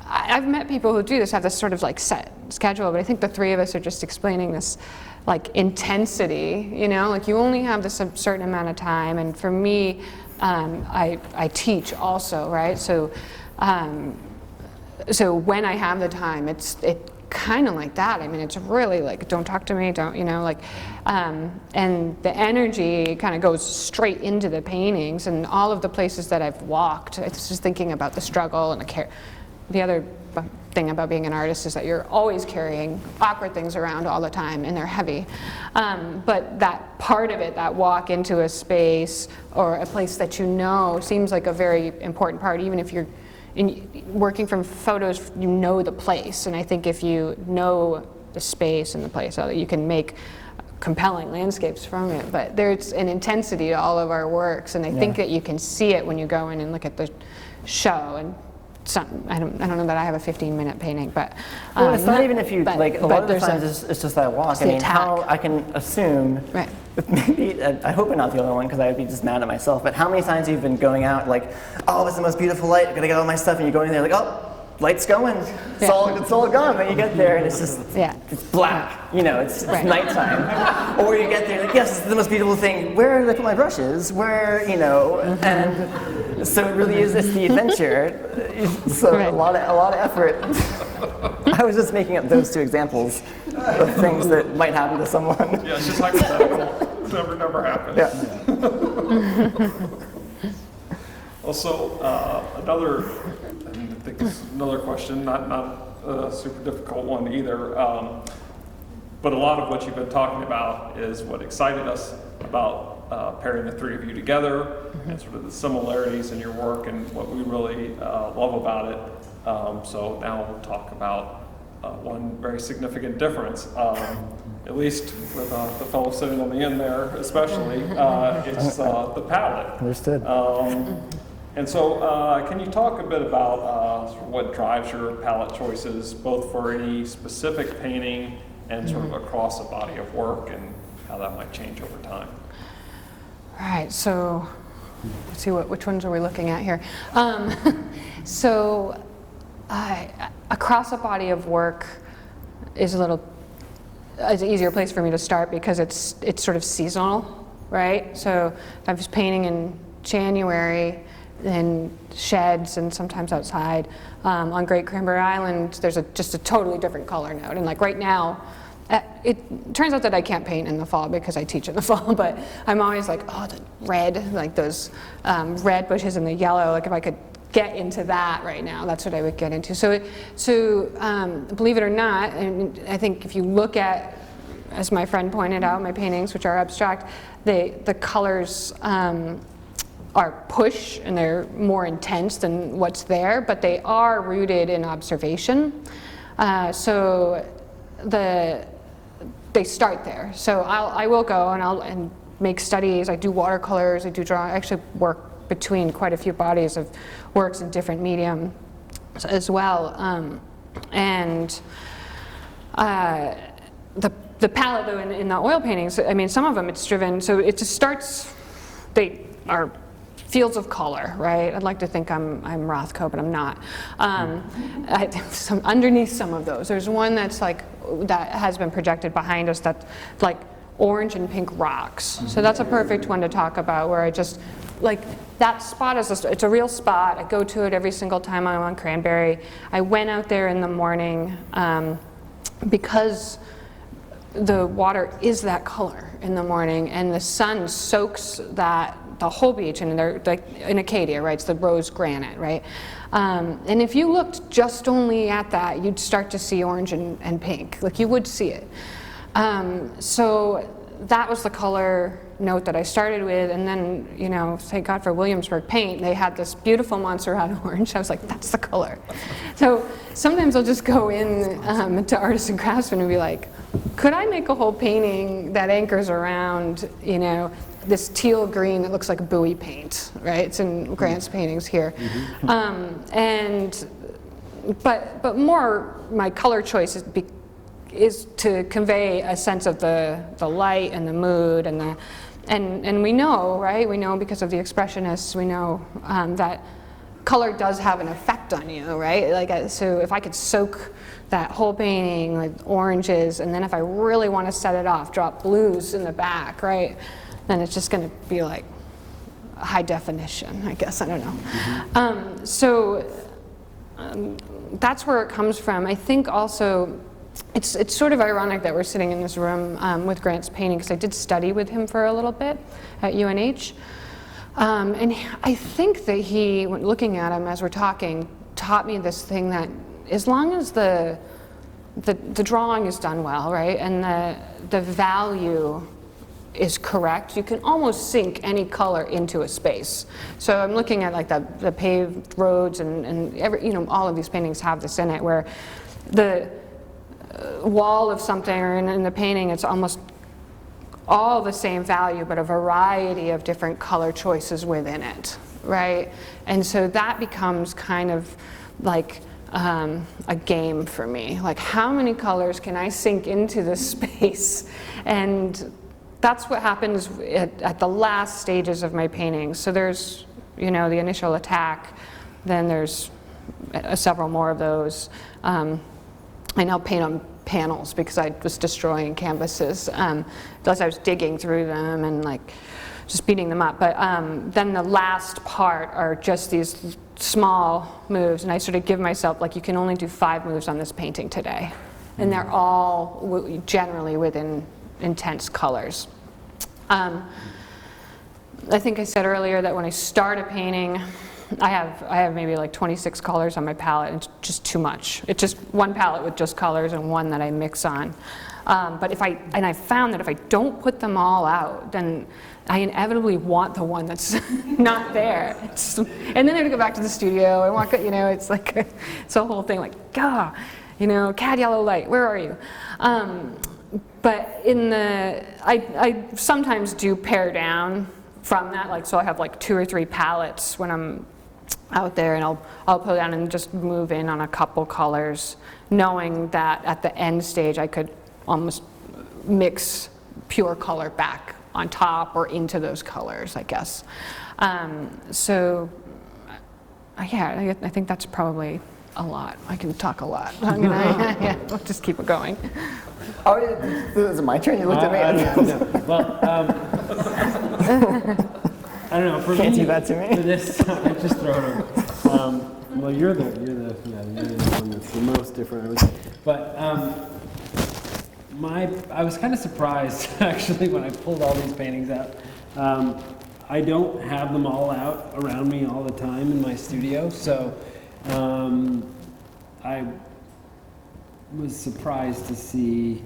I've met people who do this, have this sort of like set schedule, but I think the three of us are just explaining this like intensity, like you only have this a certain amount of time. And for me, I teach also, right? So when I have the time, it kind of like that. I mean, it's really like, don't talk to me, don't, and the energy kind of goes straight into the paintings, and all of the places that I've walked, it's just thinking about the struggle and the other thing about being an artist is that you're always carrying awkward things around all the time, and they're heavy. But that part of it, that walk into a space or a place that seems like a very important part, even if you're working from photos, the place, and I think if you know the space and the place, you can make compelling landscapes from it. But there's an intensity to all of our works, and I think that you can see it when you go in and look at the show. And I don't know that I have a 15-minute painting, but
well, it's not even if you like. A lot of the times it's just that walk. I mean, how I can assume. Right. Maybe I hope I'm not the only one, because I would be just mad at myself. But how many times you've been going out like, oh, it's the most beautiful light. I'm gonna get all my stuff, and you go in there like, oh, light's going. It's all gone. Then you get there and it's just it's black. It's nighttime. Or you get there like, yes, this is the most beautiful thing. Where did I put my brushes? Where and so it really is. It's the adventure. So a lot of effort. I was just making up those two examples of things that might happen to someone.
Yeah, it's just hypothetical. Never happens.
Yeah.
Also, another, I think another question, not a super difficult one either. But a lot of what you've been talking about is what excited us about pairing the three of you together and sort of the similarities in your work and what we really love about it. So now we'll talk about one very significant difference, at least with the fellow sitting on the end there especially, it's the palette.
Understood.
And so can you talk a bit about sort of what drives your palette choices, both for any specific painting and sort of across a body of work, and how that might change over time?
Right, so let's see, which ones are we looking at here? So across a body of work is is an easier place for me to start because it's sort of seasonal, right? So if I was painting in January in sheds and sometimes outside on Great Cranberry Island, there's just a totally different color note. And like right now, it turns out that I can't paint in the fall because I teach in the fall, but I'm always like, oh, the red, like those red bushes and the yellow, like if I could get into that right now, that's what I would get into. So believe it or not, and I think if you look at, as my friend pointed out, my paintings, which are abstract, the colors are push and they're more intense than what's there, but they are rooted in observation. So they start there. So I will go and make studies. I do watercolors, I do drawing. I actually work between quite a few bodies of works in different medium as well. The palette though in the oil paintings, I mean, some of them it's driven, so it just starts, they are fields of color, right? I'd like to think I'm Rothko, but I'm not. Underneath some of those, there's one that's like, that has been projected behind us that's like orange and pink rocks. So that's a perfect one to talk about, where I just, like, that spot is it's a real spot. I go to it every single time I'm on Cranberry. I went out there in the morning because the water is that color in the morning, and the sun soaks the whole beach, and they're like in Acadia, right? It's the rose granite, right? And if you looked just only at that, you'd start to see orange and pink, like you would see it. So that was the color note that I started with, and then, you know, thank God for Williamsburg paint, they had this beautiful Montserrat orange. I was like, that's the color. So sometimes I'll just go in to artists and craftsmen and be like, could I make a whole painting that anchors around, you know, this teal green that looks like buoy paint, right? It's in Grant's paintings here. But more my color choice is to convey a sense of the light and the mood and we know, right? We know because of the expressionists, we know that color does have an effect on you, right? Like, so if I could soak that whole painting with oranges, and then if I really want to set it off, drop blues in the back, right? Then it's just going to be like high definition, I guess. I don't know. That's where it comes from. I think also it's sort of ironic that we're sitting in this room with Grant's painting, because I did study with him for a little bit at UNH. And I think that he, when looking at him as we're talking, taught me this thing that as long as the drawing is done well, right, and the value is correct, you can almost sink any color into a space. So I'm looking at like the paved roads and every, you know, all of these paintings have this in it, where the wall of something, or in the painting, it's almost all the same value, but a variety of different color choices within it, right? And so that becomes kind of like a game for me. Like, how many colors can I sink into this space? And that's what happens at the last stages of my paintings. So there's, you know, the initial attack, then there's several more of those. I now paint on panels because I was destroying canvases as I was digging through them and like just beating them up. But then the last part are just these small moves, and I sort of give myself, like, you can only do 5 moves on this painting today. And they're all generally within intense colors. I think I said earlier that when I start a painting, I have maybe like 26 colors on my palette, and it's just too much. It's just one palette with just colors and one that I mix on. But I found that if I don't put them all out, then I inevitably want the one that's not there. And then I have to go back to the studio and walk, it's like, it's a whole thing, like, cad yellow light, where are you? But I sometimes do pare down from that, like, so I have like 2 or 3 palettes when I'm out there, and I'll pull down and just move in on a couple colors, knowing that at the end stage I could almost mix pure color back on top or into those colors, I guess. So yeah, I think that's probably a lot. I can talk a lot. Yeah, we'll just keep it going.
Oh, is it my turn? You looked at me.
No. Well, I don't know. For
Can't
me,
do that to me.
For this, I just throw it over. Well, you're the one that's the most different, I would say. But I was kind of surprised actually when I pulled all these paintings out. I don't have them all out around me all the time in my studio, so I was surprised to see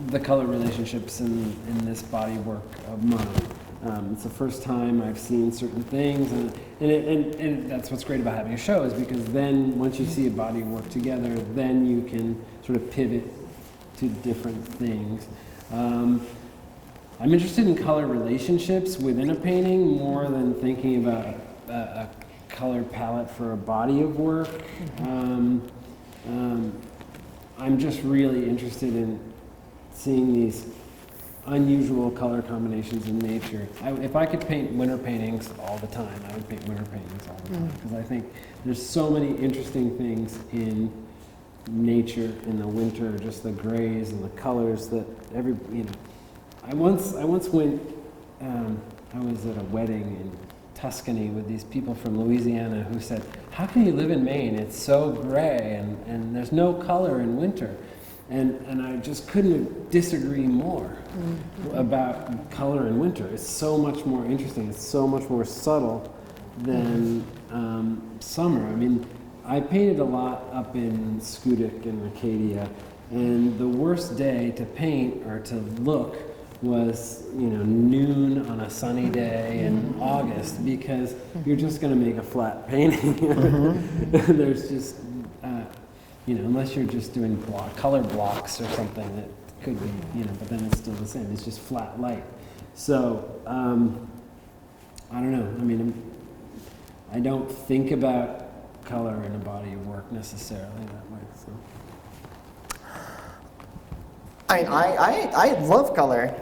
the color relationships in this body work of mine. It's the first time I've seen certain things, and that's what's great about having a show, is because then once you see a body work together, then you can sort of pivot to different things. I'm interested in color relationships within a painting more than thinking about a color palette for a body of work. I'm just really interested in seeing these unusual color combinations in nature. If I could paint winter paintings all the time, I would paint winter paintings all the time, because I think there's so many interesting things in nature in the winter, just the grays and the colors that I once went, I was at a wedding in Tuscany with these people from Louisiana who said, how can you live in Maine? It's so gray and there's no color in winter. And I just couldn't disagree more about color in winter. It's so much more interesting. It's so much more subtle than summer. I mean, I painted a lot up in Scudic and Acadia, and the worst day to paint or to look was noon on a sunny day in August, because you're just going to make a flat painting. There's just unless you're just doing color blocks or something, that could be, but then it's still the same. It's just flat light. So I don't know. I mean, I don't think about color in a body of work necessarily that way. So.
I love color.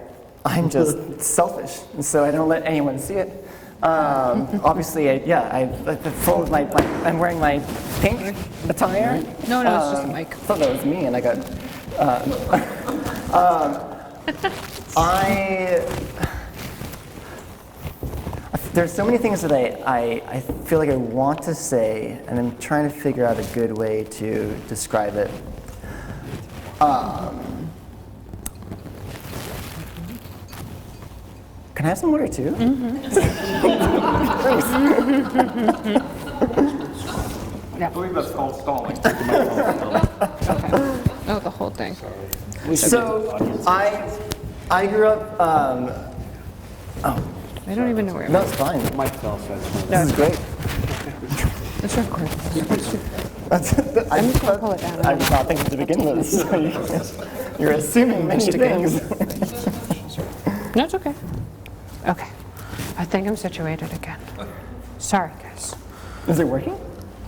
I'm just selfish, and so I don't let anyone see it. Obviously, I'm wearing my pink attire.
No, it's just a mic.
I thought that was me, and I got. There's so many things that I feel like I want to say, and I'm trying to figure out a good way to describe it. Can I have some water too?
I believe that's called stalling.
Oh, the whole thing.
So I grew up.
I don't even know where.
No, it's fine.
Mike fell, so that's
This is great.
It's recording.
I'm
just gonna pull it down.
I was not thinking to begin with. So you're assuming many things.
No, it's okay. Okay. I think I'm situated again. Sorry, guys.
Is it working?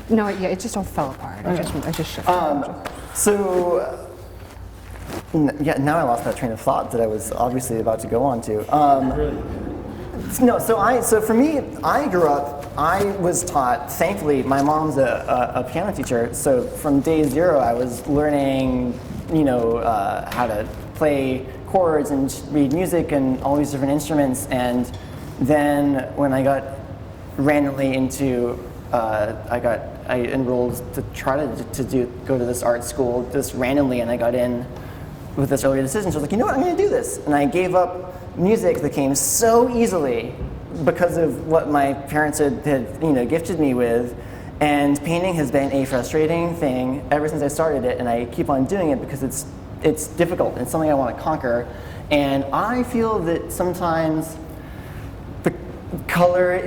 No, yeah, it just all fell apart. I just shifted.
So, now I lost that train of thought that I was obviously about to go on to. No, so for me, I grew up, I was taught, thankfully, my mom's a piano teacher, so from day zero I was learning, how to play chords and read music and all these different instruments, and then when I got randomly into, I enrolled to try to go to this art school just randomly, and I got in with this early decision. So I was like, you know what, I'm going to do this. And I gave up music that came so easily because of what my parents had gifted me with. And painting has been a frustrating thing ever since I started it, and I keep on doing it because it's difficult. It's something I want to conquer. And I feel that sometimes the color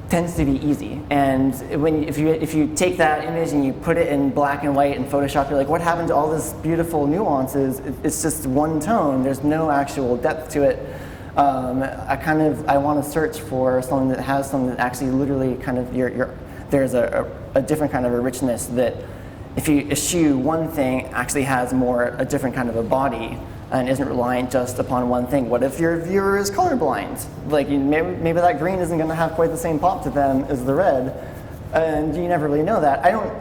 tends to be easy. And if you take that image and you put it in black and white in Photoshop, you're like, what happened to all this beautiful nuances? It's just one tone. There's no actual depth to it. I want to search for something that has something that actually literally kind of there's a different kind of a richness that if you eschew one thing actually has a different kind of a body and isn't reliant just upon one thing. What if your viewer is colorblind? Like maybe that green isn't going to have quite the same pop to them as the red, and you never really know that. I don't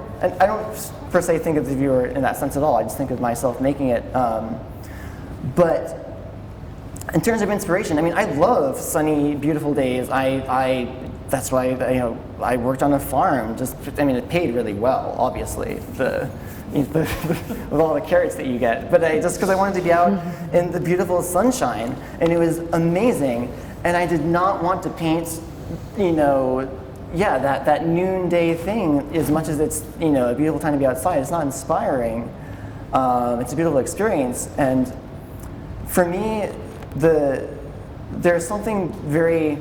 per se think of the viewer in that sense at all. I just think of myself making it. But in terms of inspiration, I mean, I love sunny, beautiful days. That's why I worked on a farm. It paid really well, obviously, with all the carrots that you get. But just because I wanted to be out in the beautiful sunshine, and it was amazing. And I did not want to paint, that noonday thing as much as it's a beautiful time to be outside. It's not inspiring. It's a beautiful experience, and for me, there's something very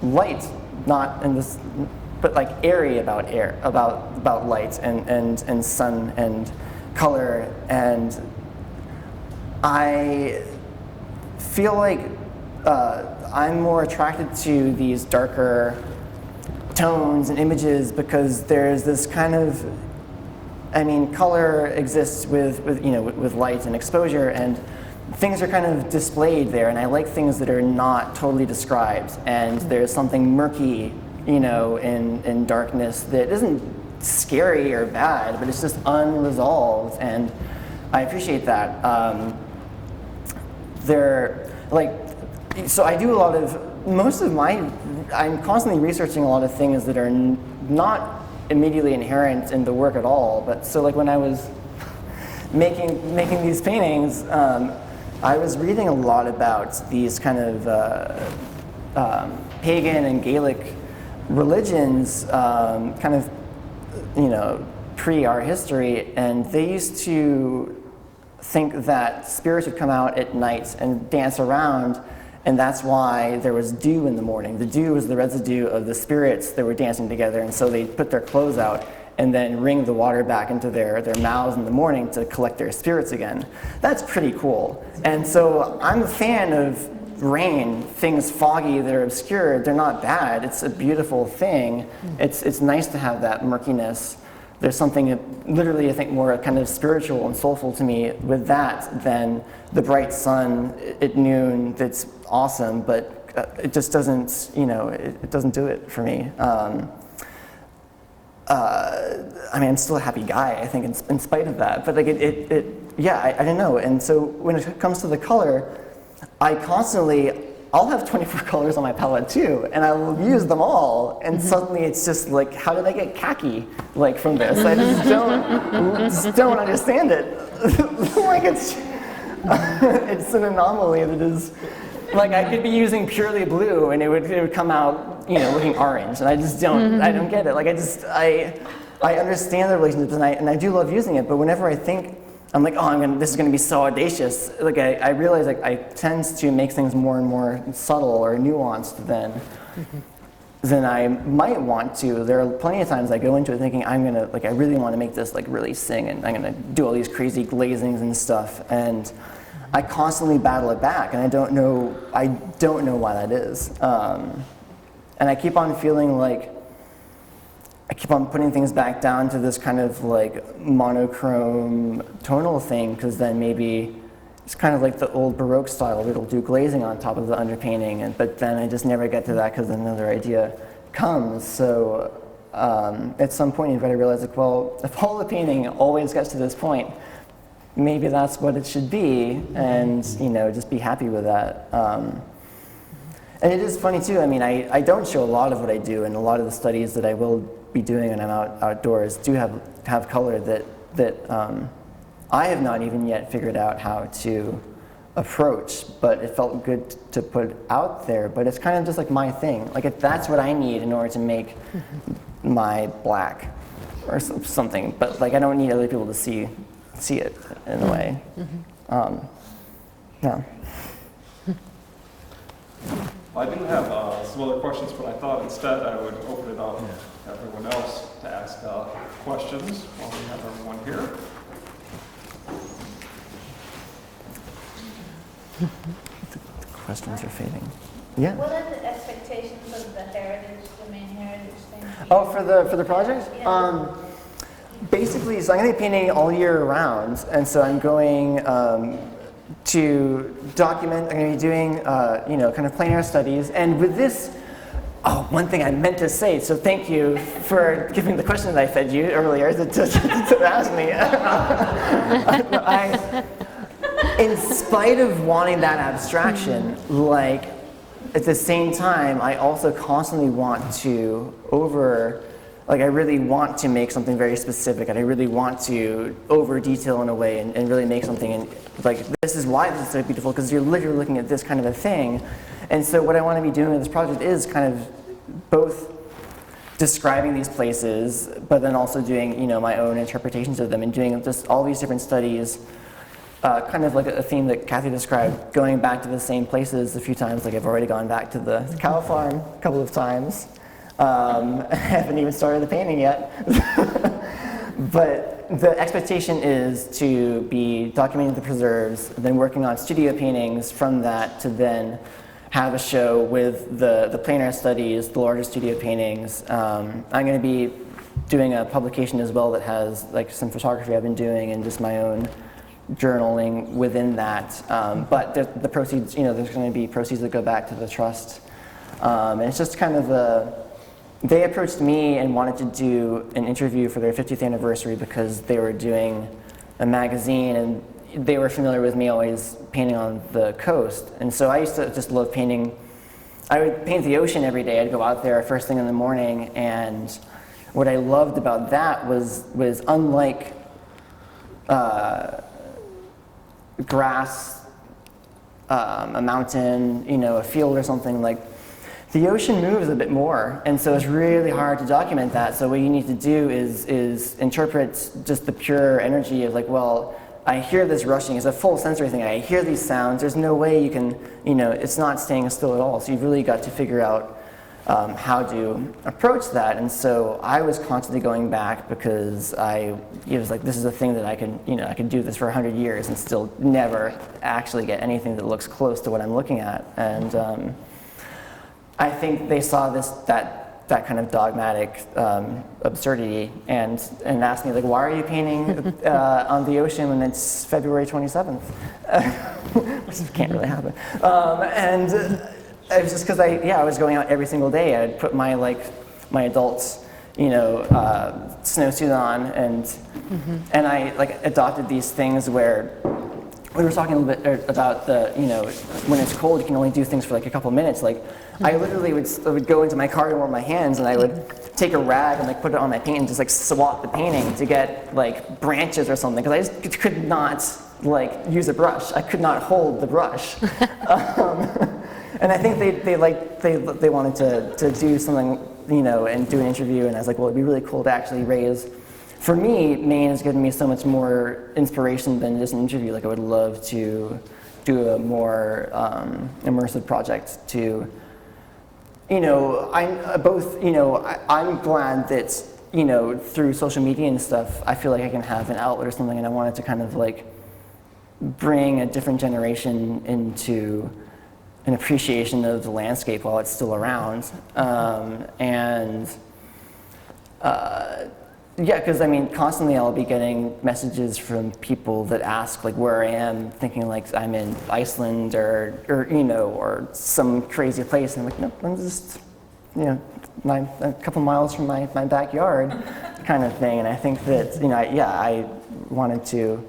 light, not in this, but like airy about light and sun and color, and I feel like I'm more attracted to these darker tones and images because there's this kind of, color exists with light and exposure, and things are kind of displayed there, and I like things that are not totally described, and there's something murky, in darkness that isn't scary or bad, but it's just unresolved, and I appreciate that. So I do I'm constantly researching a lot of things that are not immediately inherent in the work at all, but so like when I was making these paintings, I was reading a lot about these kind of pagan and Gaelic religions, pre our history, and they used to think that spirits would come out at night and dance around, and that's why there was dew in the morning. The dew was the residue of the spirits that were dancing together, and so they'd put their clothes out and then wring the water back into their mouths in the morning to collect their spirits again. That's pretty cool. And so I'm a fan of rain, things foggy that are obscure. They're not bad. It's a beautiful thing. It's nice to have that murkiness. There's something literally, I think, more kind of spiritual and soulful to me with that than the bright sun at noon that's awesome, but it just doesn't, it doesn't do it for me. I'm still a happy guy, I think, in spite of that. But like I don't know. And so when it comes to the color, I'll have 24 colors on my palette too, and I will use them all. And suddenly it's just like, how did I get khaki from this? I just don't understand it. It's an anomaly that is. I could be using purely blue and it would come out, looking orange, and I just don't, I don't get it. I understand the relationship, and I do love using it, but whenever I think, I'm like, this is gonna be so audacious, I realize I tend to make things more and more subtle or nuanced than I might want to. There are plenty of times I go into it thinking I really wanna make this really sing, and I'm gonna do all these crazy glazings and stuff, and I constantly battle it back, and I don't know why that is. And I keep on feeling like I keep on putting things back down to this kind of monochrome tonal thing, because then maybe it's kind of like the old Baroque style where it'll do glazing on top of the underpainting, but then I just never get to that because another idea comes. So at some point you've got to realize, if all the painting always gets to this point, maybe that's what it should be, and just be happy with that. And it is funny too. I don't show a lot of what I do, and a lot of the studies that I will be doing when I'm outdoors do have color that I have not even yet figured out how to approach, but it felt good to put out there. But it's kind of just like my thing. Like if that's what I need in order to make my black or something. But like I don't need other people to see it in a way. Yeah.
I do have some other questions, but I thought instead I would open it up to everyone else to ask questions while we have everyone here.
The questions are fading. Yeah.
What are the expectations of the heritage, the Maine heritage thing?
Oh, for the project?
Yeah.
Basically, so I'm going to be painting all year round, and so I'm going to document. I'm going to be doing, kind of plein air studies, and with this. Oh, one thing I meant to say. So thank you for giving the question that I fed you earlier to ask me. In spite of wanting that abstraction, like at the same time, I also constantly want to I really want to make something very specific, and I really want to over detail in a way and really make something. And like this is why this is so beautiful, because you're literally looking at this kind of a thing. And so what I want to be doing with this project is kind of both describing these places, but then also doing my own interpretations of them and doing just all these different studies. Kind of like a theme that Kathi described, going back to the same places a few times. Like I've already gone back to the cow farm a couple of times. I haven't even started the painting yet. But the expectation is to be documenting the preserves, then working on studio paintings from that to then have a show with the plein air studies, the larger studio paintings. I'm going to be doing a publication as well that has like some photography I've been doing and just my own journaling within that, but the proceeds, there's going to be proceeds that go back to the trust, and it's just kind of they approached me and wanted to do an interview for their 50th anniversary because they were doing a magazine and they were familiar with me always painting on the coast, and so I used to just love painting. I would paint the ocean every day. I'd go out there first thing in the morning, and what I loved about that was unlike grass, a mountain, a field or something, like the ocean moves a bit more, and so it's really hard to document that. So what you need to do is interpret just the pure energy of like, well, I hear this rushing. It's a full sensory thing. I hear these sounds. There's no way you can, it's not staying still at all. So you've really got to figure out how to approach that. And so I was constantly going back because it was like, this is a thing that I can do this for 100 years and still never actually get anything that looks close to what I'm looking at. And I think they saw that kind of dogmatic absurdity and asked me, like, why are you painting on the ocean when it's February 27th? Which can't really happen. And it was just because I was going out every single day. I'd put my adult snowsuit on, and I adopted these things where we were talking a little bit about when it's cold you can only do things for like a couple minutes. Like I literally would go into my car and warm my hands, and I would take a rag and put it on my paint and just swat the painting to get branches or something, because I just could not use a brush. I could not hold the brush. And I think they wanted to do something, and do an interview, and I was like, well, it'd be really cool to actually raise. For me, Maine has given me so much more inspiration than just an interview. I would love to do a more immersive project to, I'm glad that, through social media and stuff, I feel like I can have an outlet or something, and I wanted to kind of bring a different generation into an appreciation of the landscape while it's still around. Yeah, because constantly I'll be getting messages from people that ask where I am, thinking I'm in Iceland or some crazy place, and I'm like, no, I'm just a couple miles from my backyard, kind of thing. And I think that I wanted to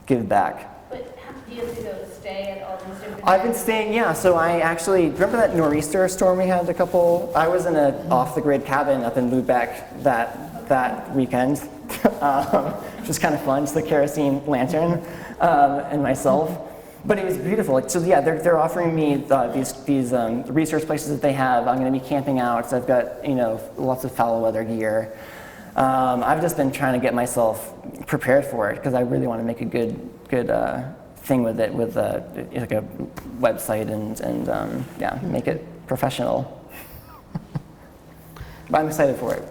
give back.
But do you have to go stay at all these different?
I've been staying, so I actually, remember that nor'easter storm we had I was in an off-the-grid cabin up in Lubeck that weekend. which was kind of fun, just the kerosene lantern and myself. But it was beautiful. So yeah, they're offering me these research places that they have. I'm going to be camping out, so I've got lots of foul weather gear. I've just been trying to get myself prepared for it because I really want to make a good thing with it, with like a website and yeah, make it professional. But I'm excited for it.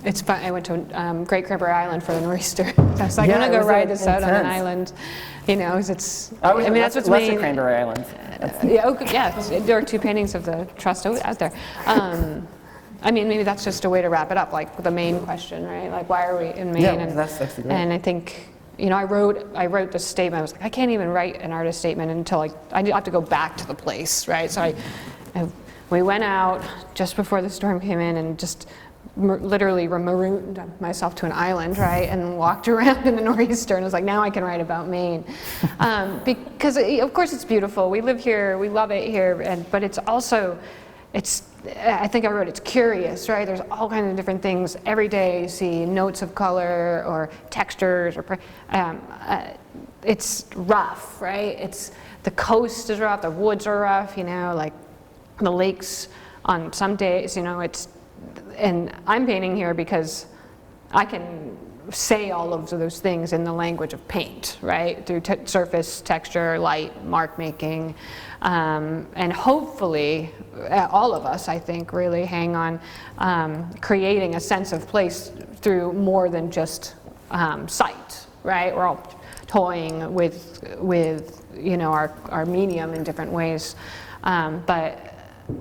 It's fun. I went to Great Cranberry Island for the nor'easter. So I was like, I'm
Yeah,
gonna
it
go
was,
ride this out on an
intense.
island, 'cause it's.
I
I mean, that's what's
Lesser
Maine.
Cranberry Island.
Yeah, okay, yeah. There are 2 paintings of the trust out there. I mean, maybe that's just a way to wrap it up, like the Maine question, right? Like, why are we in Maine?
Yeah,
and,
that's great.
and I think, I wrote this statement. I was like, I can't even write an artist statement until I have to go back to the place, right? So we went out just before the storm came in and just literally marooned myself to an island, right, and walked around in the nor'easter, and I was like, now I can write about Maine, because of course it's beautiful. We live here, we love it here, but it's also, I think I wrote it's curious, right? There's all kinds of different things every day. You see notes of color or textures, or it's rough, right? The coast is rough, the woods are rough, like the lakes on some days, and I'm painting here because I can say all of those things in the language of paint, right? Through surface, texture, light, mark making, and hopefully all of us, I think, really hang on creating a sense of place through more than just sight, right? We're all toying with our medium in different ways, but.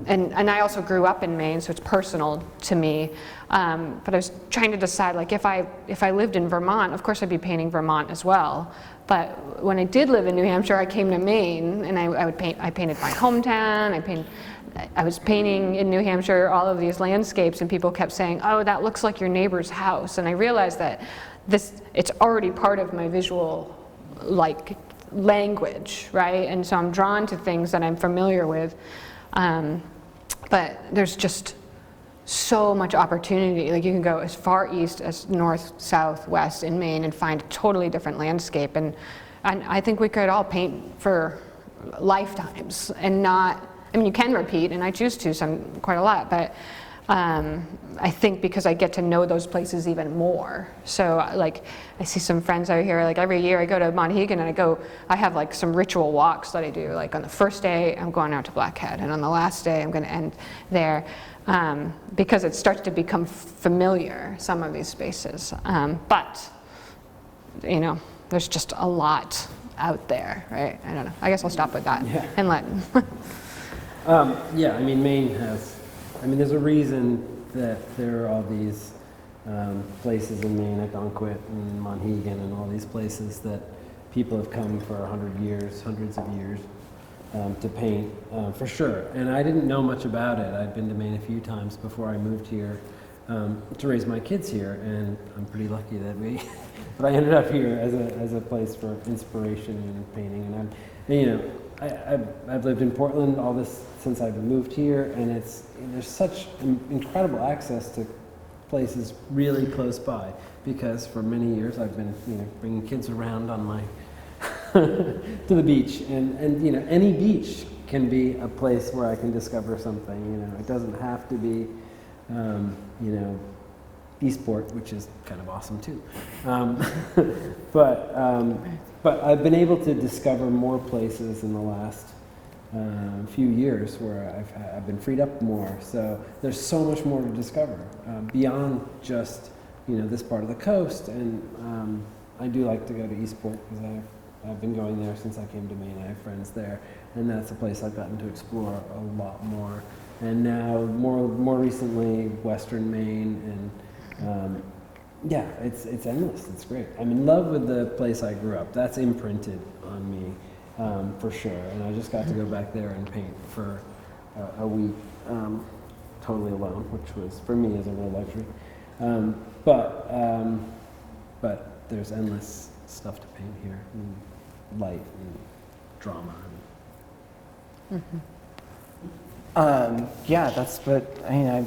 And I also grew up in Maine, so it's personal to me. But I was trying to decide, like, if I lived in Vermont, of course I'd be painting Vermont as well. But when I did live in New Hampshire, I came to Maine, and I painted my hometown. I was painting in New Hampshire all of these landscapes, and people kept saying, "Oh, that looks like your neighbor's house." And I realized that it's already part of my visual, like, language, right? And so I'm drawn to things that I'm familiar with. But there's just so much opportunity. Like, you can go as far east as north, south, west in Maine and find a totally different landscape. And I think we could all paint for lifetimes and not, I mean, you can repeat, and I choose to quite a lot, but I think because I get to know those places even more. So, like, I see some friends out here, like, every year I go to Monhegan and I have like some ritual walks that I do. Like, on the first day, I'm going out to Blackhead, and on the last day, I'm going to end there, because it starts to become familiar, some of these spaces. But, there's just a lot out there, right? I don't know. I guess I'll stop with that and let.
Yeah, I mean, Maine has. There's a reason that there are all these places in Maine, Algonquin and Monhegan and all these places that people have come for 100 years, hundreds of years to paint, for sure. And I didn't know much about it. I'd been to Maine a few times before I moved here to raise my kids here, and I'm pretty lucky that but I ended up here as a place for inspiration and painting. And I've lived in Portland all this since I've moved here, and there's such incredible access to places really close by, because for many years I've been bringing kids around on my to the beach, and any beach can be a place where I can discover something. It doesn't have to be Eastport, which is kind of awesome too, but I've been able to discover more places in the last few years where I've been freed up more. So there's so much more to discover beyond just this part of the coast. And I do like to go to Eastport because I've been going there since I came to Maine. I have friends there, and that's a place I've gotten to explore a lot more. And now more recently, Western Maine, and yeah, it's endless. It's great. I'm in love with the place I grew up. That's imprinted on me. For sure, and I just got to go back there and paint for a week, totally alone, which was, for me, is a real luxury. But there's endless stuff to paint here, and light and drama.
Yeah, that's what I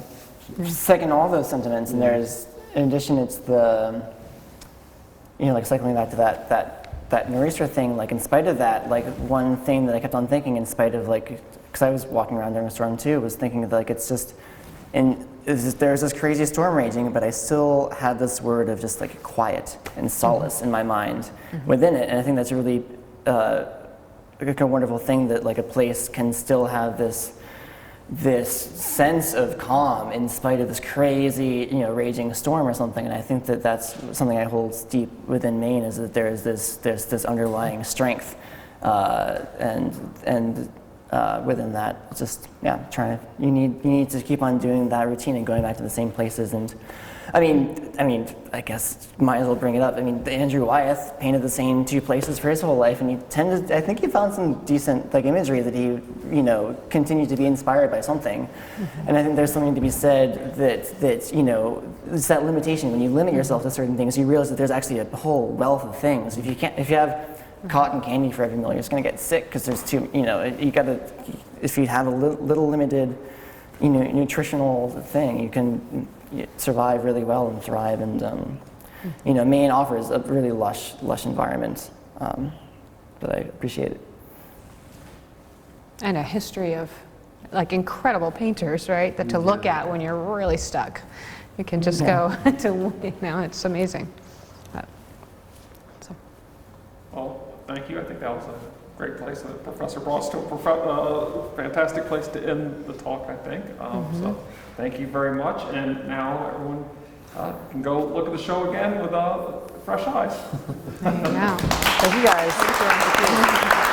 second all those sentiments, and there's in addition, it's the, like cycling back to that nor'easter thing, like in spite of that, like one thing that I kept on thinking in spite of like, because I was walking around during a storm too, was thinking that like it's just, there's this crazy storm raging, but I still had this word of just like quiet and solace in my mind within it. And I think that's a really like a wonderful thing, that like a place can still have this sense of calm in spite of this crazy, raging storm or something. And I think that that's something I hold deep within Maine, is that there's this underlying strength, and within that, it's just you need to keep on doing that routine and going back to the same places. And I mean, I guess might as well bring it up. I mean, Andrew Wyeth painted the same 2 places for his whole life, and I think he found some decent like imagery that he, continued to be inspired by something. And I think there's something to be said that it's that limitation. When you limit yourself to certain things, you realize that there's actually a whole wealth of things. If you have cotton candy for every meal, you're just going to get sick because there's too, if you have a little limited, nutritional thing, you can survive really well and thrive. And, Maine offers a really lush environment, but I appreciate it.
And a history of like incredible painters, right? That to look at when you're really stuck. You can just go to, it's amazing.
Well, thank you. I think that was a great place. Professor brought us to a fantastic place to end the talk, I think. So thank you very much. And now everyone can go look at the show again with fresh eyes.
There you go.
Thank you guys. Thank you.